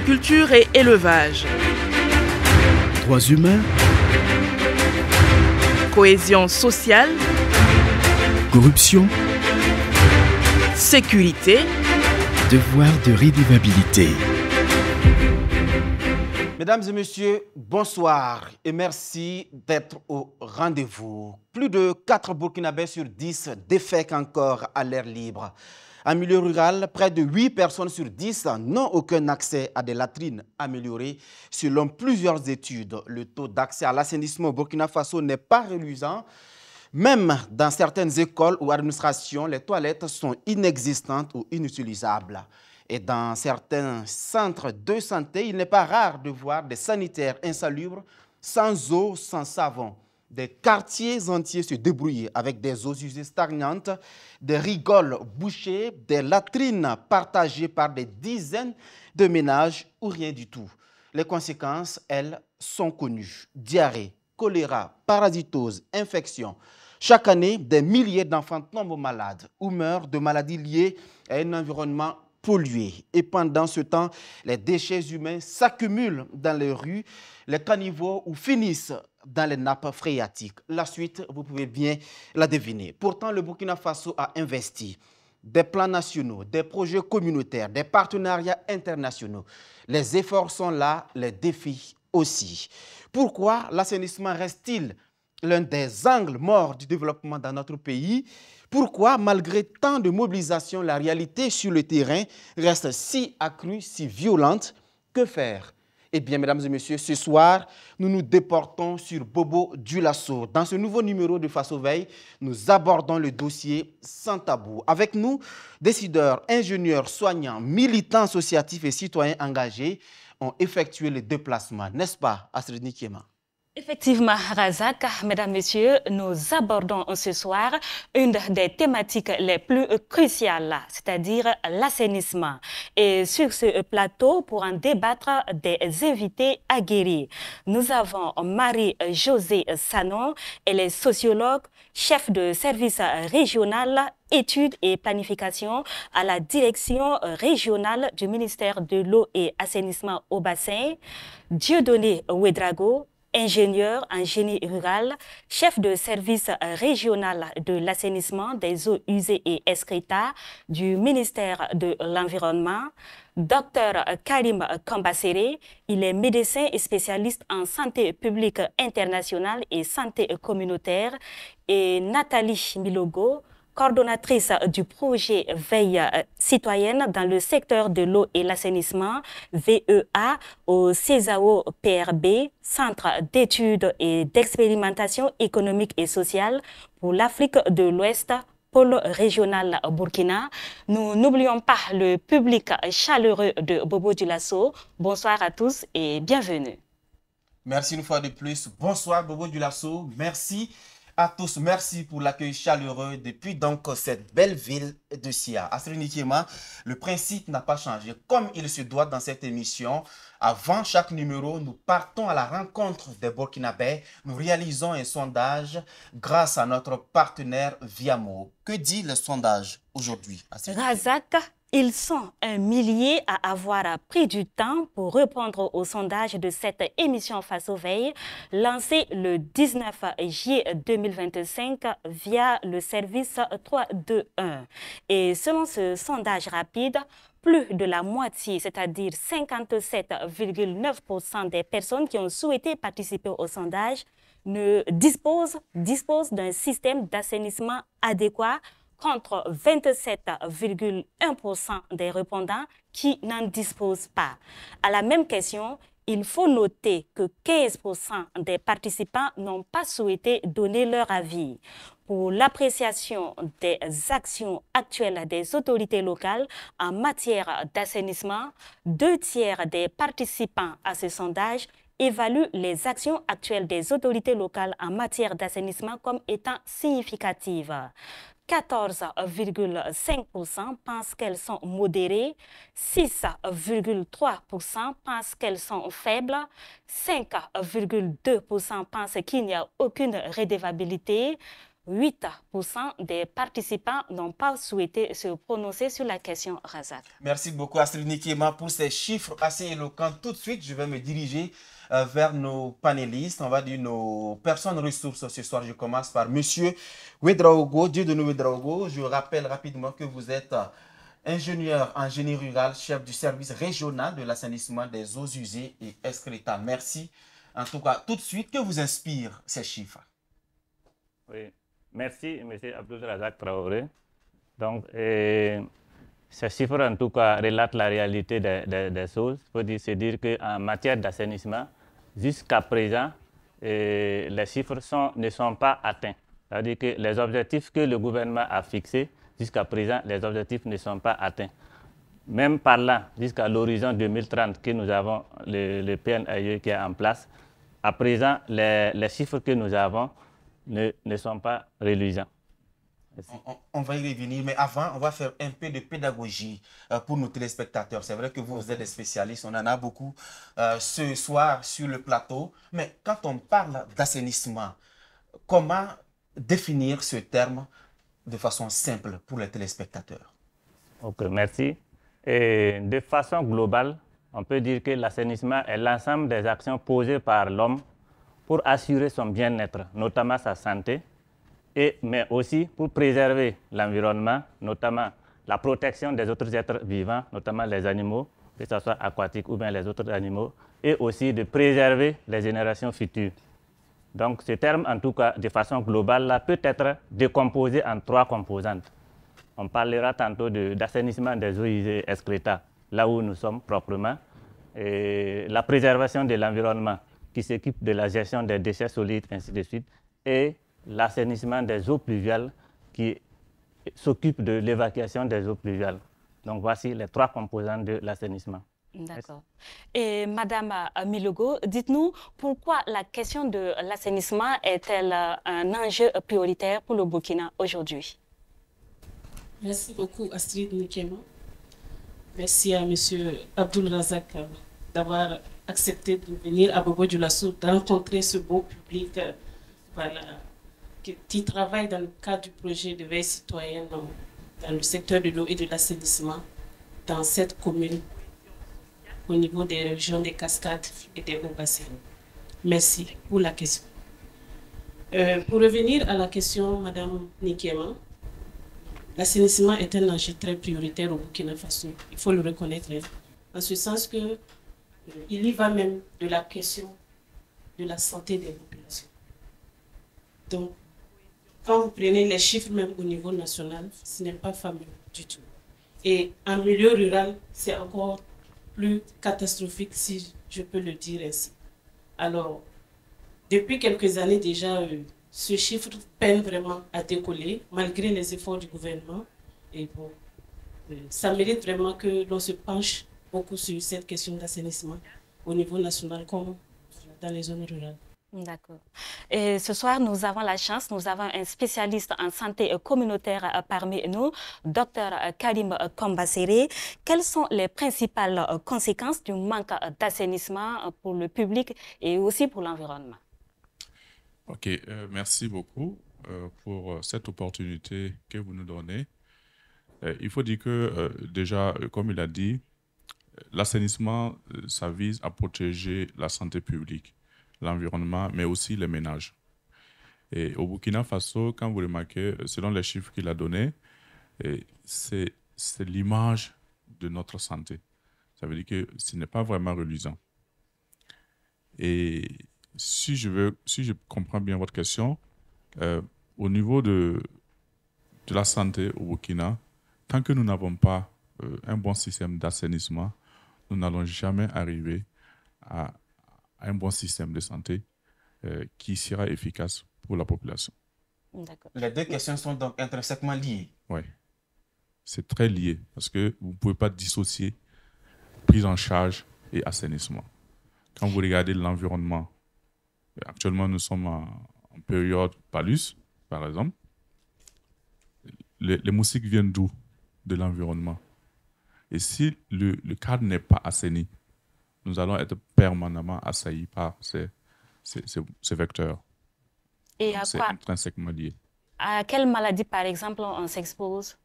agriculture et élevage. Droits humains, Cohésion sociale, corruption, sécurité, devoir de rédevabilité. Mesdames et messieurs, bonsoir et merci d'être au rendez-vous. Plus de 4 Burkinabés sur 10 défèquent encore à l'air libre. En milieu rural, près de 8 personnes sur 10 n'ont aucun accès à des latrines améliorées. Selon plusieurs études, le taux d'accès à l'assainissement au Burkina Faso n'est pas reluisant. Même dans certaines écoles ou administrations, les toilettes sont inexistantes ou inutilisables. Et dans certains centres de santé, il n'est pas rare de voir des sanitaires insalubres, sans eau, sans savon. Des quartiers entiers se débrouillent avec des eaux usées stagnantes, des rigoles bouchées, des latrines partagées par des dizaines de ménages ou rien du tout. Les conséquences, elles, sont connues. Diarrhée, choléra, parasitose, infection. Chaque année, des milliers d'enfants tombent malades ou meurent de maladies liées à un environnement pollué. Et pendant ce temps, les déchets humains s'accumulent dans les rues, les caniveaux ou finissent dans les nappes phréatiques. La suite, vous pouvez bien la deviner. Pourtant, le Burkina Faso a investi des plans nationaux, des projets communautaires, des partenariats internationaux. Les efforts sont là, les défis aussi. Pourquoi l'assainissement reste-t-il l'un des angles morts du développement dans notre pays? Pourquoi, malgré tant de mobilisation, la réalité sur le terrain reste si accrue, si violente? Que faire? Eh bien, mesdames et messieurs, ce soir, nous nous déportons sur Bobo Dioulasso. Dans ce nouveau numéro de Face au Veille, nous abordons le dossier sans tabou. Avec nous, décideurs, ingénieurs, soignants, militants associatifs et citoyens engagés ont effectué le déplacement. N'est-ce pas, Astrid Nikiema? Effectivement, Razak, mesdames, messieurs, nous abordons ce soir une des thématiques les plus cruciales, c'est-à-dire l'assainissement. Et sur ce plateau, pour en débattre, des invités aguerris. Nous avons Marie-Josée Sanon, elle est sociologue, chef de service régional, études et planification à la direction régionale du ministère de l'eau et assainissement au bassin. Dieudonné Ouedraogo, ingénieur en génie rural, chef de service régional de l'assainissement des eaux usées et excréta du ministère de l'Environnement. Dr Karim Kambassere, il est médecin et spécialiste en santé publique internationale et santé communautaire. Et Nathalie Milogo, coordonnatrice du projet Veille citoyenne dans le secteur de l'eau et l'assainissement, VEA, au CESAO PRB, Centre d'études et d'expérimentation économique et sociale pour l'Afrique de l'Ouest, pôle régional Burkina. Nous n'oublions pas le public chaleureux de Bobo Dioulasso. Bonsoir à tous et bienvenue. Merci une fois de plus. Bonsoir Bobo Dioulasso. Merci à tous, merci pour l'accueil chaleureux depuis donc cette belle ville de Sia. Astrid Nikiema, le principe n'a pas changé. Comme il se doit dans cette émission, avant chaque numéro, nous partons à la rencontre des Burkinabés. Nous réalisons un sondage grâce à notre partenaire Viamo. Que dit le sondage aujourd'hui? Razak, ils sont 1 millier à avoir pris du temps pour répondre au sondage de cette émission Face aux Veilles, lancée le 19 juillet 2025 via le service 321. Et selon ce sondage rapide, plus de la moitié, c'est-à-dire 57,9% des personnes qui ont souhaité participer au sondage disposent d'un système d'assainissement adéquat, contre 27,1% des répondants qui n'en disposent pas. À la même question, il faut noter que 15% des participants n'ont pas souhaité donner leur avis. Pour l'appréciation des actions actuelles des autorités locales en matière d'assainissement, 2/3 des participants à ce sondage évaluent les actions actuelles des autorités locales en matière d'assainissement comme étant significatives. 14,5% pensent qu'elles sont modérées, 6,3% pensent qu'elles sont faibles, 5,2% pensent qu'il n'y a aucune redevabilité, 8% des participants n'ont pas souhaité se prononcer sur la question Razak. Merci beaucoup Astrid Nikema pour ces chiffres assez éloquents. Tout de suite, je vais me diriger vers nos panélistes, on va dire nos personnes ressources ce soir. Je commence par Monsieur Ouedraogo, Dieudonné Ouedraogo. Je rappelle rapidement que vous êtes ingénieur en génie rural, chef du service régional de l'assainissement des eaux usées et excréta. Merci. En tout cas, tout de suite, que vous inspirent ces chiffres? Oui, merci M. Abdul Razak Traoré. Donc, ces chiffres, en tout cas, relatent la réalité des choses. Il faut se dire qu'en matière d'assainissement, jusqu'à présent, les chiffres ne sont pas atteints. C'est-à-dire que les objectifs que le gouvernement a fixés, jusqu'à présent, les objectifs ne sont pas atteints. Même par là, jusqu'à l'horizon 2030 que nous avons, le PNAE qui est en place, à présent, les chiffres que nous avons ne sont pas reluisants. On va y revenir, mais avant, on va faire un peu de pédagogie pour nos téléspectateurs. C'est vrai que vous êtes des spécialistes, on en a beaucoup ce soir sur le plateau. Mais quand on parle d'assainissement, comment définir ce terme de façon simple pour les téléspectateurs? Ok, merci. Et de façon globale, on peut dire que l'assainissement est l'ensemble des actions posées par l'homme pour assurer son bien-être, notamment sa santé, mais aussi pour préserver l'environnement, notamment la protection des autres êtres vivants, notamment les animaux, que ce soit aquatiques ou bien les autres animaux, et aussi de préserver les générations futures. Donc ce terme, en tout cas, de façon globale, là, peut être décomposé en 3 composantes. On parlera tantôt d'assainissement des eaux usées et excréta, là où nous sommes proprement, et la préservation de l'environnement, qui s'occupe de la gestion des déchets solides, ainsi de suite, et l'assainissement des eaux pluviales qui s'occupe de l'évacuation des eaux pluviales. Donc voici les 3 composantes de l'assainissement. D'accord. Et Madame Milogo, dites-nous pourquoi la question de l'assainissement est-elle un enjeu prioritaire pour le Burkina aujourd'hui? Merci beaucoup Astrid Nikema. Merci à M. Abdul Razak d'avoir accepté de venir à Bobo Dioulasso, de rencontrer ce beau public voilà, qui travaille dans le cadre du projet de veille citoyenne dans le secteur de l'eau et de l'assainissement dans cette commune au niveau des régions des Cascades et des Hauts-Bassins. Merci pour la question. Pour revenir à la question, Madame Nikema, l'assainissement est un enjeu très prioritaire au Burkina Faso. Il faut le reconnaître, en ce sens que il y va même de la question de la santé des populations. Donc, quand vous prenez les chiffres même au niveau national, ce n'est pas fameux du tout. Et en milieu rural, c'est encore plus catastrophique, si je peux le dire ainsi. Alors, depuis quelques années déjà, ce chiffre peine vraiment à décoller, malgré les efforts du gouvernement. Et bon, ça mérite vraiment que l'on se penche beaucoup sur cette question d'assainissement au niveau national comme dans les zones rurales. D'accord. Et ce soir, nous avons la chance, nous avons un spécialiste en santé communautaire parmi nous, Dr Karim Kombasséré. Quelles sont les principales conséquences du manque d'assainissement pour le public et aussi pour l'environnement? Ok, merci beaucoup pour cette opportunité que vous nous donnez. Il faut dire que déjà, comme il a dit, l'assainissement, ça vise à protéger la santé publique, l'environnement, mais aussi les ménages. Et au Burkina Faso, quand vous remarquez, selon les chiffres qu'il a donnés, c'est l'image de notre santé. Ça veut dire que ce n'est pas vraiment reluisant. Et si je comprends bien votre question, au niveau de la santé au Burkina, tant que nous n'avons pas un bon système d'assainissement, nous n'allons jamais arriver à un bon système de santé qui sera efficace pour la population. Les 2 questions sont donc intrinsèquement liées. Oui, c'est très lié parce que vous ne pouvez pas dissocier prise en charge et assainissement. Quand vous regardez l'environnement, actuellement nous sommes en période palus, par exemple. Les moustiques viennent d'où? De l'environnement. Et si le cadre n'est pas assaini, nous allons être permanemment assaillis par ces vecteurs. Et c'est intrinsèquement lié. À quelle maladie, par exemple, on s'expose?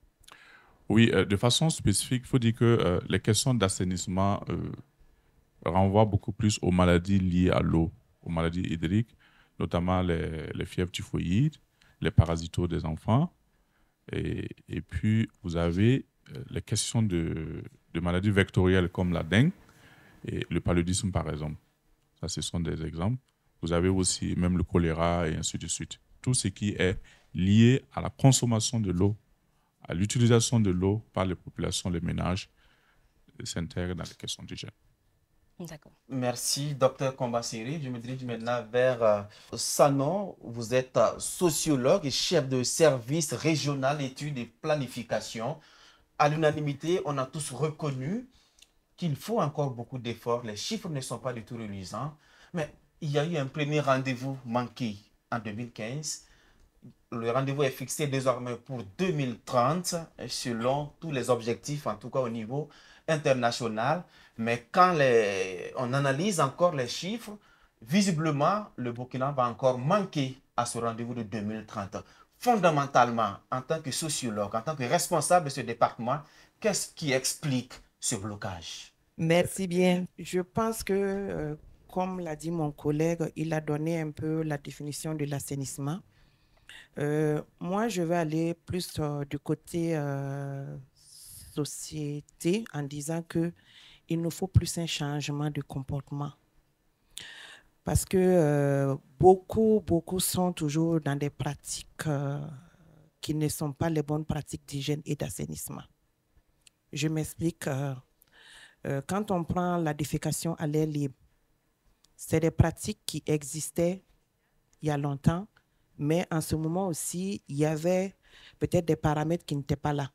Oui, de façon spécifique, il faut dire que les questions d'assainissement renvoient beaucoup plus aux maladies liées à l'eau, aux maladies hydriques, notamment les fièvres typhoïdes, les parasitos des enfants. Et puis, vous avez les questions de maladies vectorielles comme la dengue et le paludisme, par exemple. Ça, ce sont des exemples. Vous avez aussi même le choléra et ainsi de suite. Tout ce qui est lié à la consommation de l'eau, à l'utilisation de l'eau par les populations, les ménages, s'intègre dans les questions d'hygiène. D'accord. Merci, docteur Kombassiri. Je me dirige maintenant vers Sanon. Vous êtes sociologue et chef de service régional études et planification. À l'unanimité, on a tous reconnu qu'il faut encore beaucoup d'efforts. Les chiffres ne sont pas du tout reluisants. Mais il y a eu un premier rendez-vous manqué en 2015. Le rendez-vous est fixé désormais pour 2030, selon tous les objectifs, en tout cas au niveau international. Mais quand on analyse encore les chiffres, visiblement, le Burkina va encore manquer à ce rendez-vous de 2030. Fondamentalement, en tant que sociologue, en tant que responsable de ce département, qu'est-ce qui explique ce blocage? Merci bien. Je pense que, comme l'a dit mon collègue, il a donné un peu la définition de l'assainissement. Moi, je vais aller plus du côté société en disant qu'il nous faut plus un changement de comportement. Parce que beaucoup sont toujours dans des pratiques qui ne sont pas les bonnes pratiques d'hygiène et d'assainissement. Je m'explique. Quand on prend la défécation à l'air libre, c'est des pratiques qui existaient il y a longtemps, mais en ce moment aussi, il y avait peut-être des paramètres qui n'étaient pas là.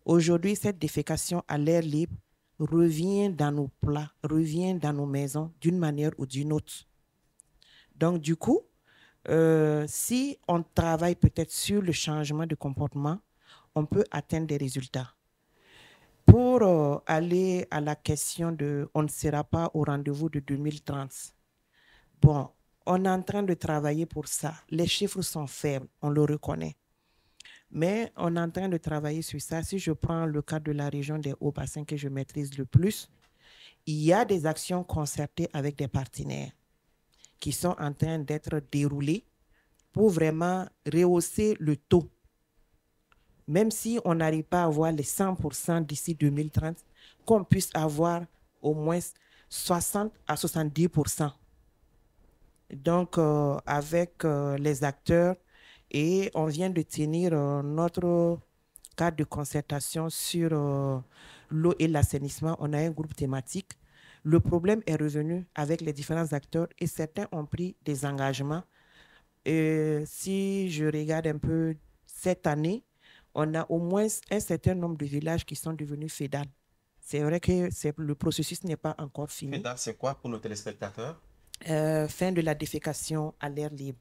Aujourd'hui, cette défécation à l'air libre revient dans nos plats, revient dans nos maisons d'une manière ou d'une autre. Donc, du coup, si on travaille peut-être sur le changement de comportement, on peut atteindre des résultats. Pour aller à la question de « on ne sera pas au rendez-vous de 2030 », bon, on est en train de travailler pour ça. Les chiffres sont faibles, on le reconnaît. Mais on est en train de travailler sur ça. Si je prends le cas de la région des Hauts-Bassins que je maîtrise le plus, il y a des actions concertées avec des partenaires qui sont en train d'être déroulées pour vraiment rehausser le taux. Même si on n'arrive pas à avoir les 100% d'ici 2030, qu'on puisse avoir au moins 60 à 70%. Donc, avec les acteurs, et on vient de tenir notre cadre de concertation sur l'eau et l'assainissement. On a un groupe thématique. Le problème est revenu avec les différents acteurs et certains ont pris des engagements. Et si je regarde un peu cette année, on a au moins un certain nombre de villages qui sont devenus FEDAL. C'est vrai que le processus n'est pas encore fini. FEDAL, c'est quoi pour nos téléspectateurs? Fin de la défécation à l'air libre.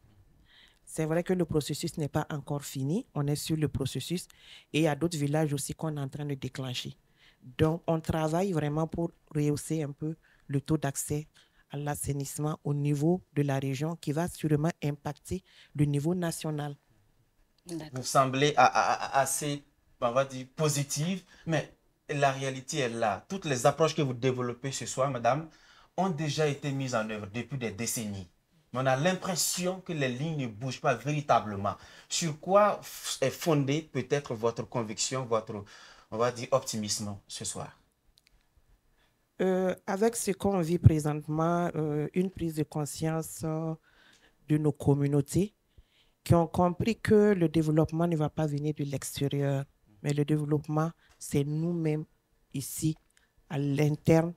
C'est vrai que le processus n'est pas encore fini. On est sur le processus et il y a d'autres villages aussi qu'on est en train de déclencher. Donc, on travaille vraiment pour rehausser un peu le taux d'accès à l'assainissement au niveau de la région qui va sûrement impacter le niveau national. Vous semblez assez, on va dire, positive, mais la réalité est là. Toutes les approches que vous développez ce soir, madame, ont déjà été mises en œuvre depuis des décennies. Mais on a l'impression que les lignes ne bougent pas véritablement. Sur quoi est fondée peut-être votre conviction, votre, on va dire, optimisme ce soir? Avec ce qu'on vit présentement, une prise de conscience de nos communautés qui ont compris que le développement ne va pas venir de l'extérieur, mais le développement, c'est nous-mêmes ici, à l'interne.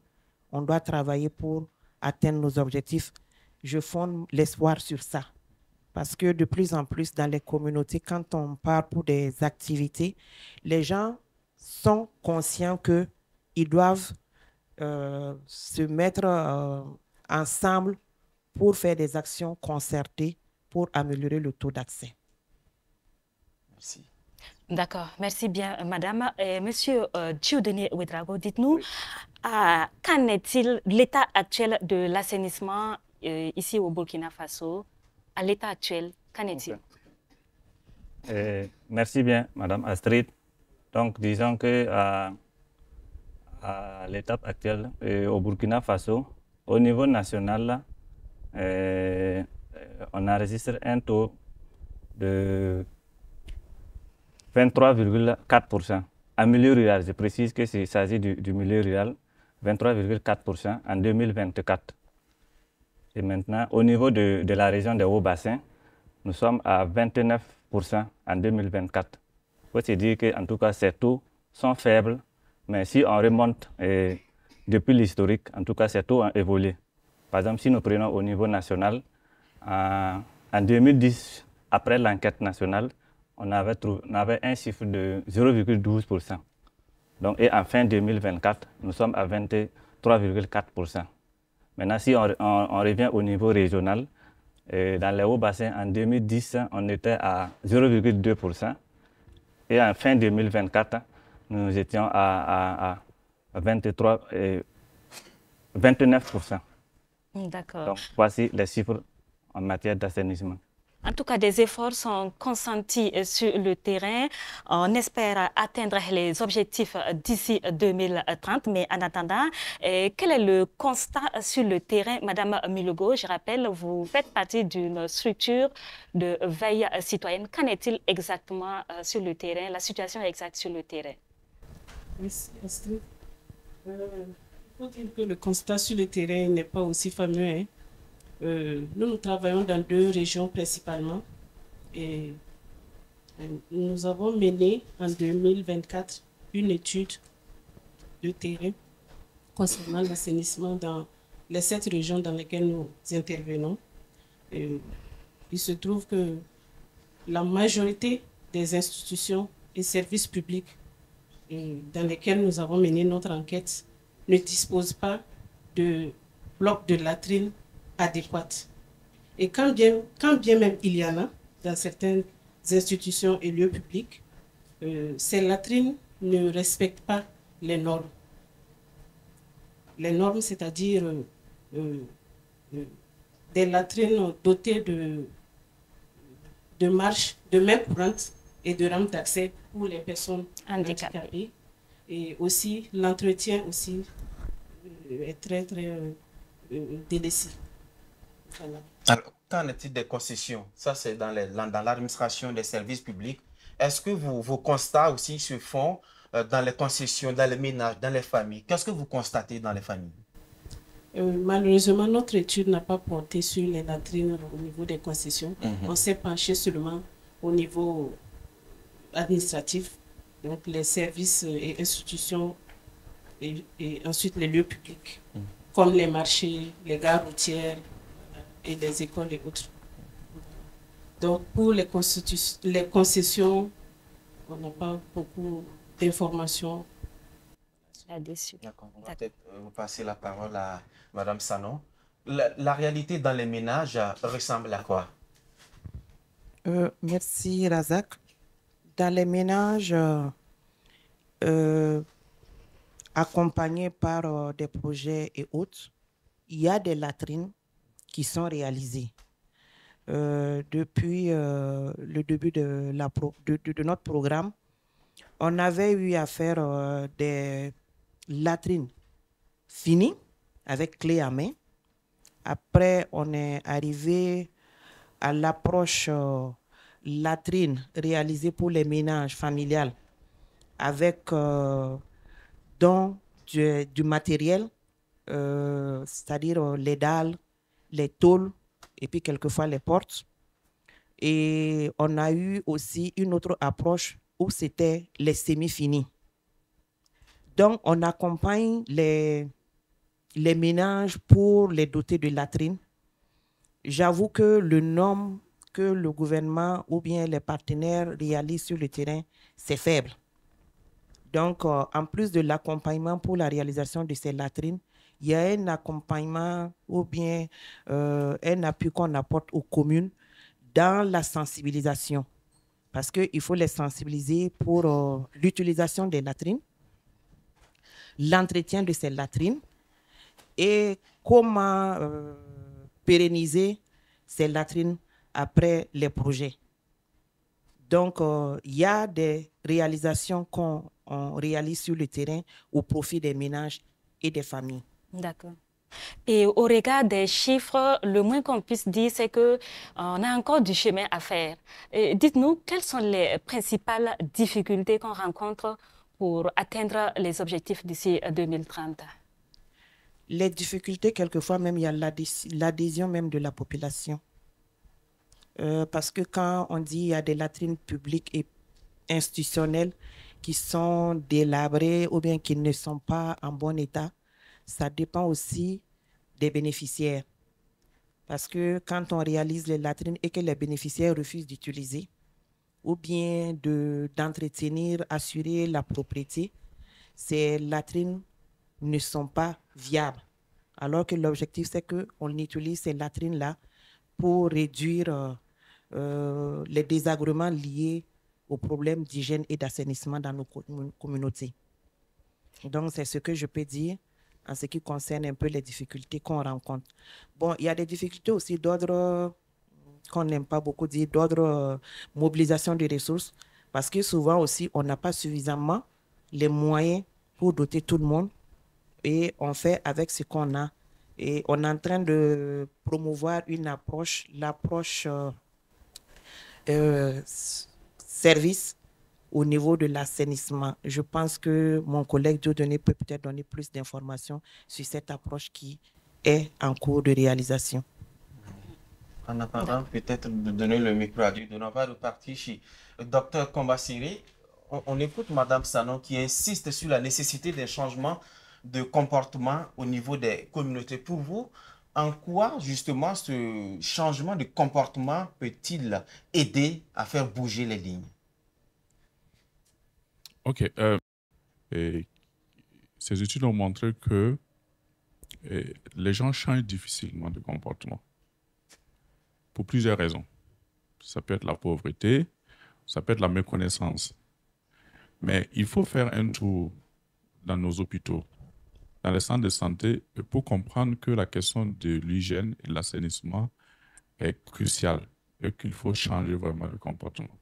On doit travailler pour atteindre nos objectifs. Je fonde l'espoir sur ça. Parce que de plus en plus, dans les communautés, quand on part pour des activités, les gens sont conscients qu'ils doivent se mettre ensemble pour faire des actions concertées pour améliorer le taux d'accès. Merci. D'accord, merci bien, madame. Monsieur Dieudonné Ouedraogo, dites-nous, qu'en est-il l'état actuel de l'assainissement ici au Burkina Faso? À l'état actuel, qu'en est-il? Merci bien, Madame Astrid. Donc, disons que à l'étape actuelle, au Burkina Faso, au niveau national, on enregistre un taux de 23,4%. En milieu rural, je précise que s'il s'agit du milieu rural, 23,4% en 2024. Et maintenant, au niveau de la région des Hauts-Bassins, nous sommes à 29% en 2024. Il faut se dire qu'en tout cas, ces taux sont faibles, mais si on remonte depuis l'historique, en tout cas, ces taux ont évolué. Par exemple, si nous prenons au niveau national, en 2010, après l'enquête nationale, on avait un chiffre de 0,12%. Donc, et en fin 2024, nous sommes à 23,4%. Maintenant, si on revient au niveau régional, dans les Hauts-Bassins, en 2010, on était à 0,2%. Et en fin 2024, nous étions à 29%. D'accord. Donc, voici les chiffres en matière d'assainissement. En tout cas, des efforts sont consentis sur le terrain. On espère atteindre les objectifs d'ici 2030. Mais en attendant, quel est le constat sur le terrain? Madame Milogo, je rappelle, vous faites partie d'une structure de veille citoyenne. Qu'en est-il exactement sur le terrain, la situation exacte sur le terrain? Merci, Astrid. Il faut dire que le constat sur le terrain n'est pas aussi fameux, hein. Nous travaillons dans 2 régions principalement et nous avons mené en 2024 une étude de terrain concernant l'assainissement dans les 7 régions dans lesquelles nous intervenons. Et il se trouve que la majorité des institutions et services publics dans lesquels nous avons mené notre enquête ne disposent pas de blocs de latrines adéquate. Et quand bien même il y en a dans certaines institutions et lieux publics, ces latrines ne respectent pas les normes. Les normes, c'est-à-dire des latrines dotées de marches de main courante et de rampes d'accès pour les personnes handicapées. Et aussi, l'entretien aussi est très, très délaissé. Voilà. Alors, qu'en est-il des concessions? Ça, c'est dans l'administration des services publics. Est-ce que vos constats aussi se font dans les concessions, dans les ménages, dans les familles? Qu'est-ce que vous constatez dans les familles? Malheureusement, notre étude n'a pas porté sur les latrines au niveau des concessions. On s'est penché seulement au niveau administratif, donc les services et institutions et ensuite les lieux publics, comme les marchés, les gares routières, et les écoles et autres. Donc, pour les concessions, on n'a pas beaucoup d'informations là-dessus. D'accord. On va peut-être vous passer la parole à Madame Sanon. La réalité dans les ménages ressemble à quoi? Merci, Razak. Dans les ménages accompagnés par des projets et autres, il y a des latrines qui sont réalisés. Depuis le début de notre programme, on avait eu à faire des latrines finies avec clé à main. Après, on est arrivé à l'approche latrine réalisée pour les ménages familiales avec du matériel, c'est-à-dire les dalles, les tôles et puis quelquefois les portes. Et on a eu aussi une autre approche où c'était les semi-finis. Donc, on accompagne les ménages pour les doter de latrines. J'avoue que le nombre que le gouvernement ou bien les partenaires réalisent sur le terrain, c'est faible. Donc, en plus de l'accompagnement pour la réalisation de ces latrines, il y a un accompagnement ou bien un appui qu'on apporte aux communes dans la sensibilisation. Parce qu'il faut les sensibiliser pour l'utilisation des latrines, l'entretien de ces latrines et comment pérenniser ces latrines après les projets. Donc, il y a des réalisations qu'on réalise sur le terrain au profit des ménages et des familles. D'accord. Et au regard des chiffres, le moins qu'on puisse dire, c'est qu'on a encore du chemin à faire. Dites-nous, quelles sont les principales difficultés qu'on rencontre pour atteindre les objectifs d'ici 2030? Les difficultés, quelquefois même, il y a l'adhésion même de la population. Parce que quand on dit qu'il y a des latrines publiques et institutionnelles qui sont délabrées ou bien qui ne sont pas en bon état, ça dépend aussi des bénéficiaires. Parce que quand on réalise les latrines et que les bénéficiaires refusent d'utiliser ou bien d'entretenir, assurer la propriété, ces latrines ne sont pas viables. Alors que l'objectif, c'est qu'on utilise ces latrines-là pour réduire les désagréments liés aux problèmes d'hygiène et d'assainissement dans nos communautés. Donc, c'est ce que je peux dire en ce qui concerne un peu les difficultés qu'on rencontre. Bon, il y a des difficultés aussi d'ordre, qu'on n'aime pas beaucoup dire, d'ordre mobilisation des ressources, parce que souvent aussi, on n'a pas suffisamment les moyens pour doter tout le monde et on fait avec ce qu'on a. Et on est en train de promouvoir une approche, l'approche service au niveau de l'assainissement. Je pense que mon collègue Dieudonné peut peut-être donner plus d'informations sur cette approche qui est en cours de réalisation. En attendant peut-être de donner le micro à Dieudonné, on va repartir chez le docteur Kombassiri. On écoute Madame Sanon qui insiste sur la nécessité d'un changement de comportement au niveau des communautés. Pour vous, en quoi justement ce changement de comportement peut-il aider à faire bouger les lignes? Ok. Ces études ont montré que les gens changent difficilement de comportement pour plusieurs raisons. Ça peut être la pauvreté, ça peut être la méconnaissance. Mais il faut faire un tour dans nos hôpitaux, dans les centres de santé, pour comprendre que la question de l'hygiène et de l'assainissement est cruciale et qu'il faut changer vraiment le comportement.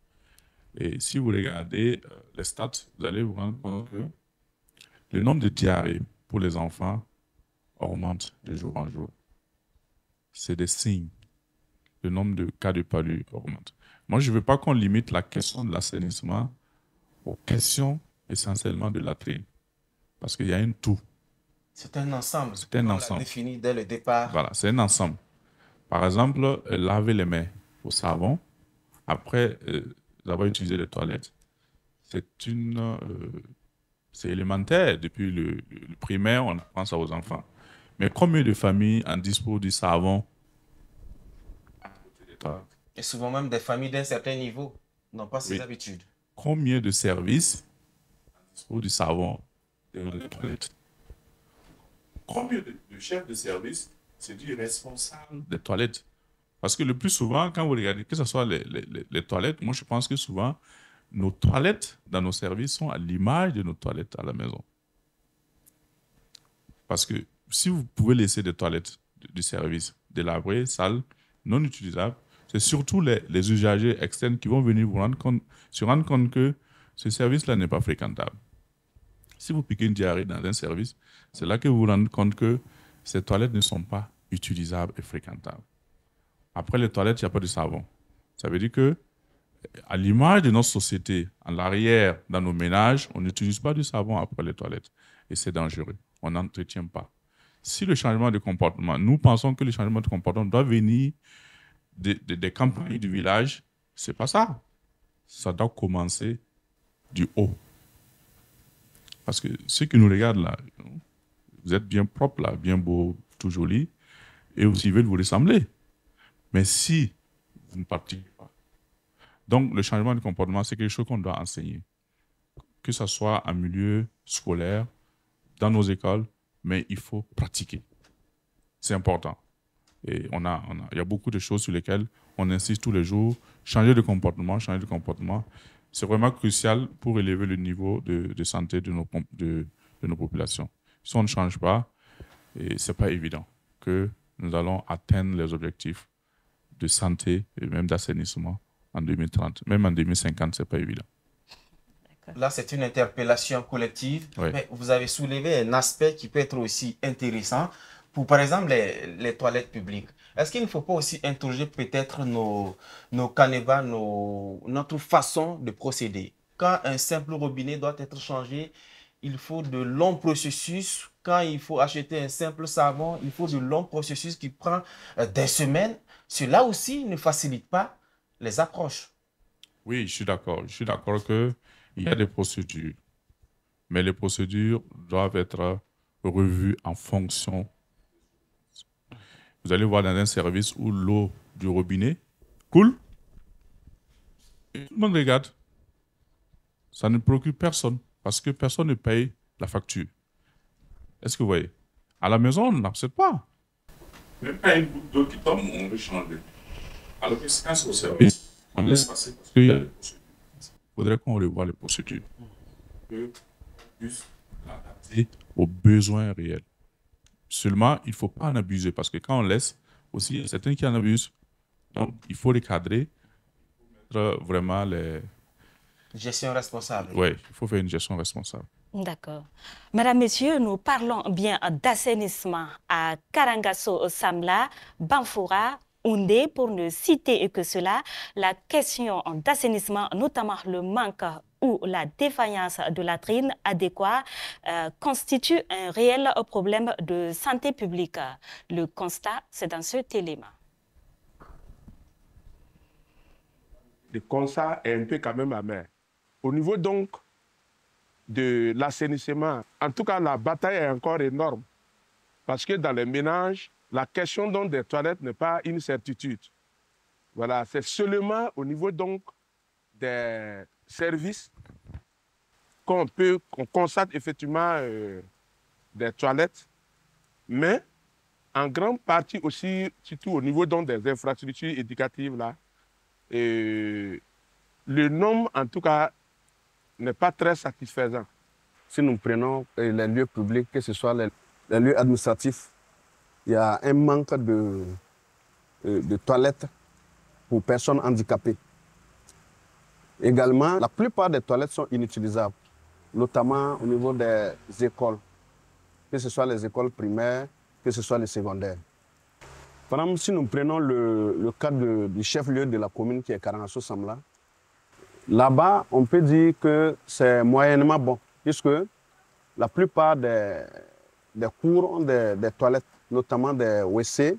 Et si vous regardez les stats, vous allez vous rendre compte que le nombre de diarrhées pour les enfants augmente de jour en jour. C'est des signes. Le nombre de cas de palu augmente. Moi, je ne veux pas qu'on limite la question de l'assainissement aux questions essentiellement de latrines. Parce qu'il y a un tout. C'est un ensemble. C'est un ensemble. On l'a défini dès le départ. Voilà, c'est un ensemble. Par exemple, laver les mains au savon après avoir utilisé les toilettes. C'est élémentaire. Depuis le primaire, on apprend ça aux enfants. Mais combien de familles en disposent du savon? Et souvent même des familles d'un certain niveau n'ont pas ces habitudes. Combien de services disposent du savon dans les toilettes? Combien de chefs de service c'est du responsable des toilettes? Parce que le plus souvent, quand vous regardez, que ce soit les toilettes, moi je pense que souvent, nos toilettes dans nos services sont à l'image de nos toilettes à la maison. Parce que si vous pouvez laisser des toilettes du service délabrées, sales, non utilisables, c'est surtout les usagers externes qui vont venir se rendre compte que ce service-là n'est pas fréquentable. Si vous piquez une diarrhée dans un service, c'est là que vous vous rendez compte que ces toilettes ne sont pas utilisables et fréquentables. Après les toilettes, il n'y a pas de savon. Ça veut dire que, à l'image de notre société, en l'arrière, dans nos ménages, on n'utilise pas du savon après les toilettes. Et c'est dangereux. On n'entretient pas. Si le changement de comportement, nous pensons que le changement de comportement doit venir des campagnes du village, c'est pas ça. Ça doit commencer du haut. Parce que ceux qui nous regardent là, vous êtes bien propre là, bien beau, tout joli, et aussi veulent vous ressembler. Mais si vous ne pratiquez pas. Donc, le changement de comportement, c'est quelque chose qu'on doit enseigner. Que ce soit en milieu scolaire, dans nos écoles, mais il faut pratiquer. C'est important. Et il y a beaucoup de choses sur lesquelles on insiste tous les jours. Changer de comportement. C'est vraiment crucial pour élever le niveau de santé de nos populations. Si on ne change pas, ce n'est pas évident que nous allons atteindre les objectifs de santé et même d'assainissement en 2030. Même en 2050, ce n'est pas évident. Là, c'est une interpellation collective. Oui. Mais vous avez soulevé un aspect qui peut être aussi intéressant pour, par exemple, les toilettes publiques. Est-ce qu'il ne faut pas aussi interroger peut-être nos canevas, notre façon de procéder? Quand un simple robinet doit être changé, il faut de longs processus. Quand il faut acheter un simple savon, il faut de longs processus qui prennent des semaines. Cela aussi ne facilite pas les approches. Oui, je suis d'accord. Je suis d'accord qu'il y a des procédures. Mais les procédures doivent être revues en fonction. Vous allez voir dans un service où l'eau du robinet coule. Et tout le monde regarde. Ça ne préoccupe personne parce que personne ne paye la facture. Est-ce que vous voyez? À la maison, on n'accepte pas. Même pas une goutte d'eau qui tombe, on veut changer. Alors que quand c'est au service, on laisse passer parce qu'il y a des procédures. Il faudrait qu'on revoie les procédures. Que puisse l'adapter aux besoins réels. Seulement, il ne faut pas en abuser parce que quand on laisse, aussi, il y a certains qui en abusent. Donc, il faut les cadrer. Il faut mettre vraiment les... Gestion responsable. Oui, il faut faire une gestion responsable. D'accord. Mesdames, Messieurs, nous parlons bien d'assainissement à Karangasso, Samla, Banfora, Oundé, pour ne citer que cela. La question d'assainissement, notamment le manque ou la défaillance de latrines adéquates, constitue un réel problème de santé publique. Le constat, c'est dans ce élément. Le constat est un peu quand même amer. Au niveau donc de l'assainissement, en tout cas, la bataille est encore énorme. Parce que dans les ménages, la question donc des toilettes n'est pas une certitude. Voilà, c'est seulement au niveau donc des services qu'on constate effectivement des toilettes, mais en grande partie aussi, surtout au niveau donc des infrastructures éducatives, là, le nombre, en tout cas, n'est pas très satisfaisant. Si nous prenons les lieux publics, que ce soit les lieux administratifs, il y a un manque de toilettes pour personnes handicapées. Également, la plupart des toilettes sont inutilisables, notamment au niveau des écoles, que ce soit les écoles primaires, que ce soit les secondaires. Par exemple, si nous prenons le cas du chef-lieu de la commune qui est Karangasso Samla, là-bas, on peut dire que c'est moyennement bon, puisque la plupart des cours ont des toilettes, notamment des WC,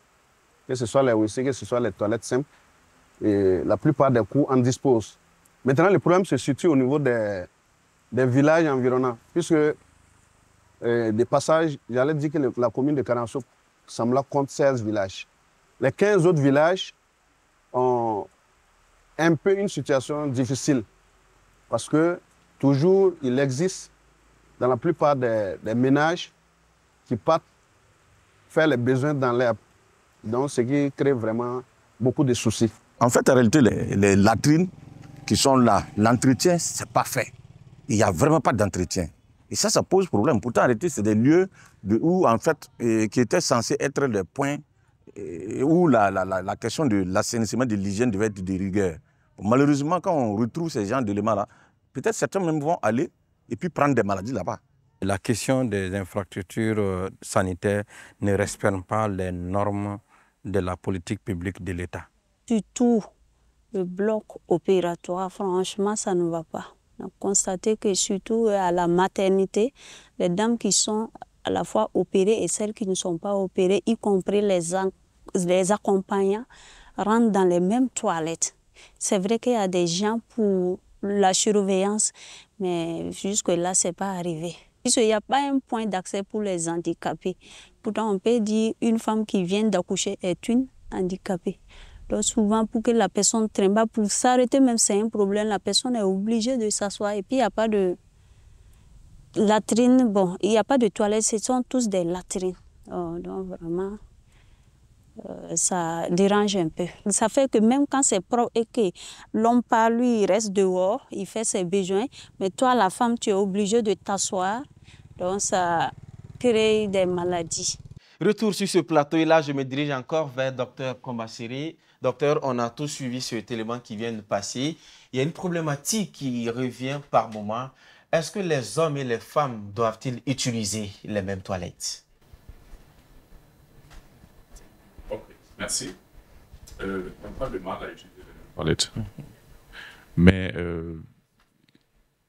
que ce soit les WC, que ce soit les toilettes simples, et la plupart des cours en disposent. Maintenant, le problème se situe au niveau des villages environnants, puisque des passages, j'allais dire que la commune de Karangasso Samla compte 16 villages. Les 15 autres villages ont un peu une situation difficile parce que toujours il existe dans la plupart des ménages qui partent faire les besoins dans l'herbe. Donc ce qui crée vraiment beaucoup de soucis. En fait, en réalité, les latrines qui sont là, l'entretien, ce n'est pas fait. Il n'y a vraiment pas d'entretien. Et ça pose problème. Pourtant, en réalité, c'est des lieux où, en fait, qui étaient censés être des points où la question de l'assainissement, de l'hygiène devait être de rigueur. Malheureusement, quand on retrouve ces genres d'éléments-là, peut-être certains même vont aller et puis prendre des maladies là-bas. La question des infrastructures sanitaires ne respecte pas les normes de la politique publique de l'État. Surtout le bloc opératoire, franchement, ça ne va pas. On a constaté que surtout à la maternité, les dames qui sont à la fois opérées et celles qui ne sont pas opérées, y compris les accompagnants, rentrent dans les mêmes toilettes. C'est vrai qu'il y a des gens pour la surveillance, mais jusque-là, ce n'est pas arrivé. Il n'y a pas un point d'accès pour les handicapés. Pourtant, on peut dire qu'une femme qui vient d'accoucher est une handicapée. Donc souvent, pour que la personne traîne pas, pour s'arrêter même, c'est un problème. La personne est obligée de s'asseoir et puis il n'y a pas de latrine. Bon, il n'y a pas de toilettes, ce sont tous des latrines. Oh, donc vraiment, ça dérange un peu. Ça fait que même quand c'est propre et que l'homme par lui, il reste dehors, il fait ses besoins, mais toi, la femme, tu es obligée de t'asseoir. Donc ça crée des maladies. Retour sur ce plateau et là, je me dirige encore vers Dr Kombasiri. Docteur, on a tous suivi cet élément qui vient de passer. Il y a une problématique qui revient par moment. Est-ce que les hommes et les femmes doivent-ils utiliser les mêmes toilettes? Ok, merci. On n'a pas de mal à utiliser les mêmes toilettes. Mais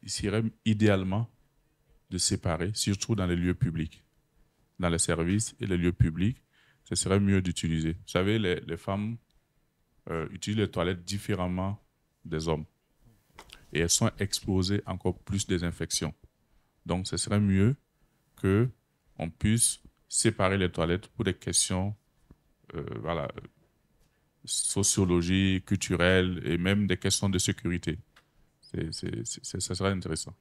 il serait idéalement de séparer, surtout dans les lieux publics. Dans les services et les lieux publics, ce serait mieux d'utiliser. Vous savez, les femmes utilisent les toilettes différemment des hommes. Et elles sont exposées à encore plus des infections. Donc, ce serait mieux qu'on puisse séparer les toilettes pour des questions voilà, sociologiques, culturelles et même des questions de sécurité. Ça serait intéressant.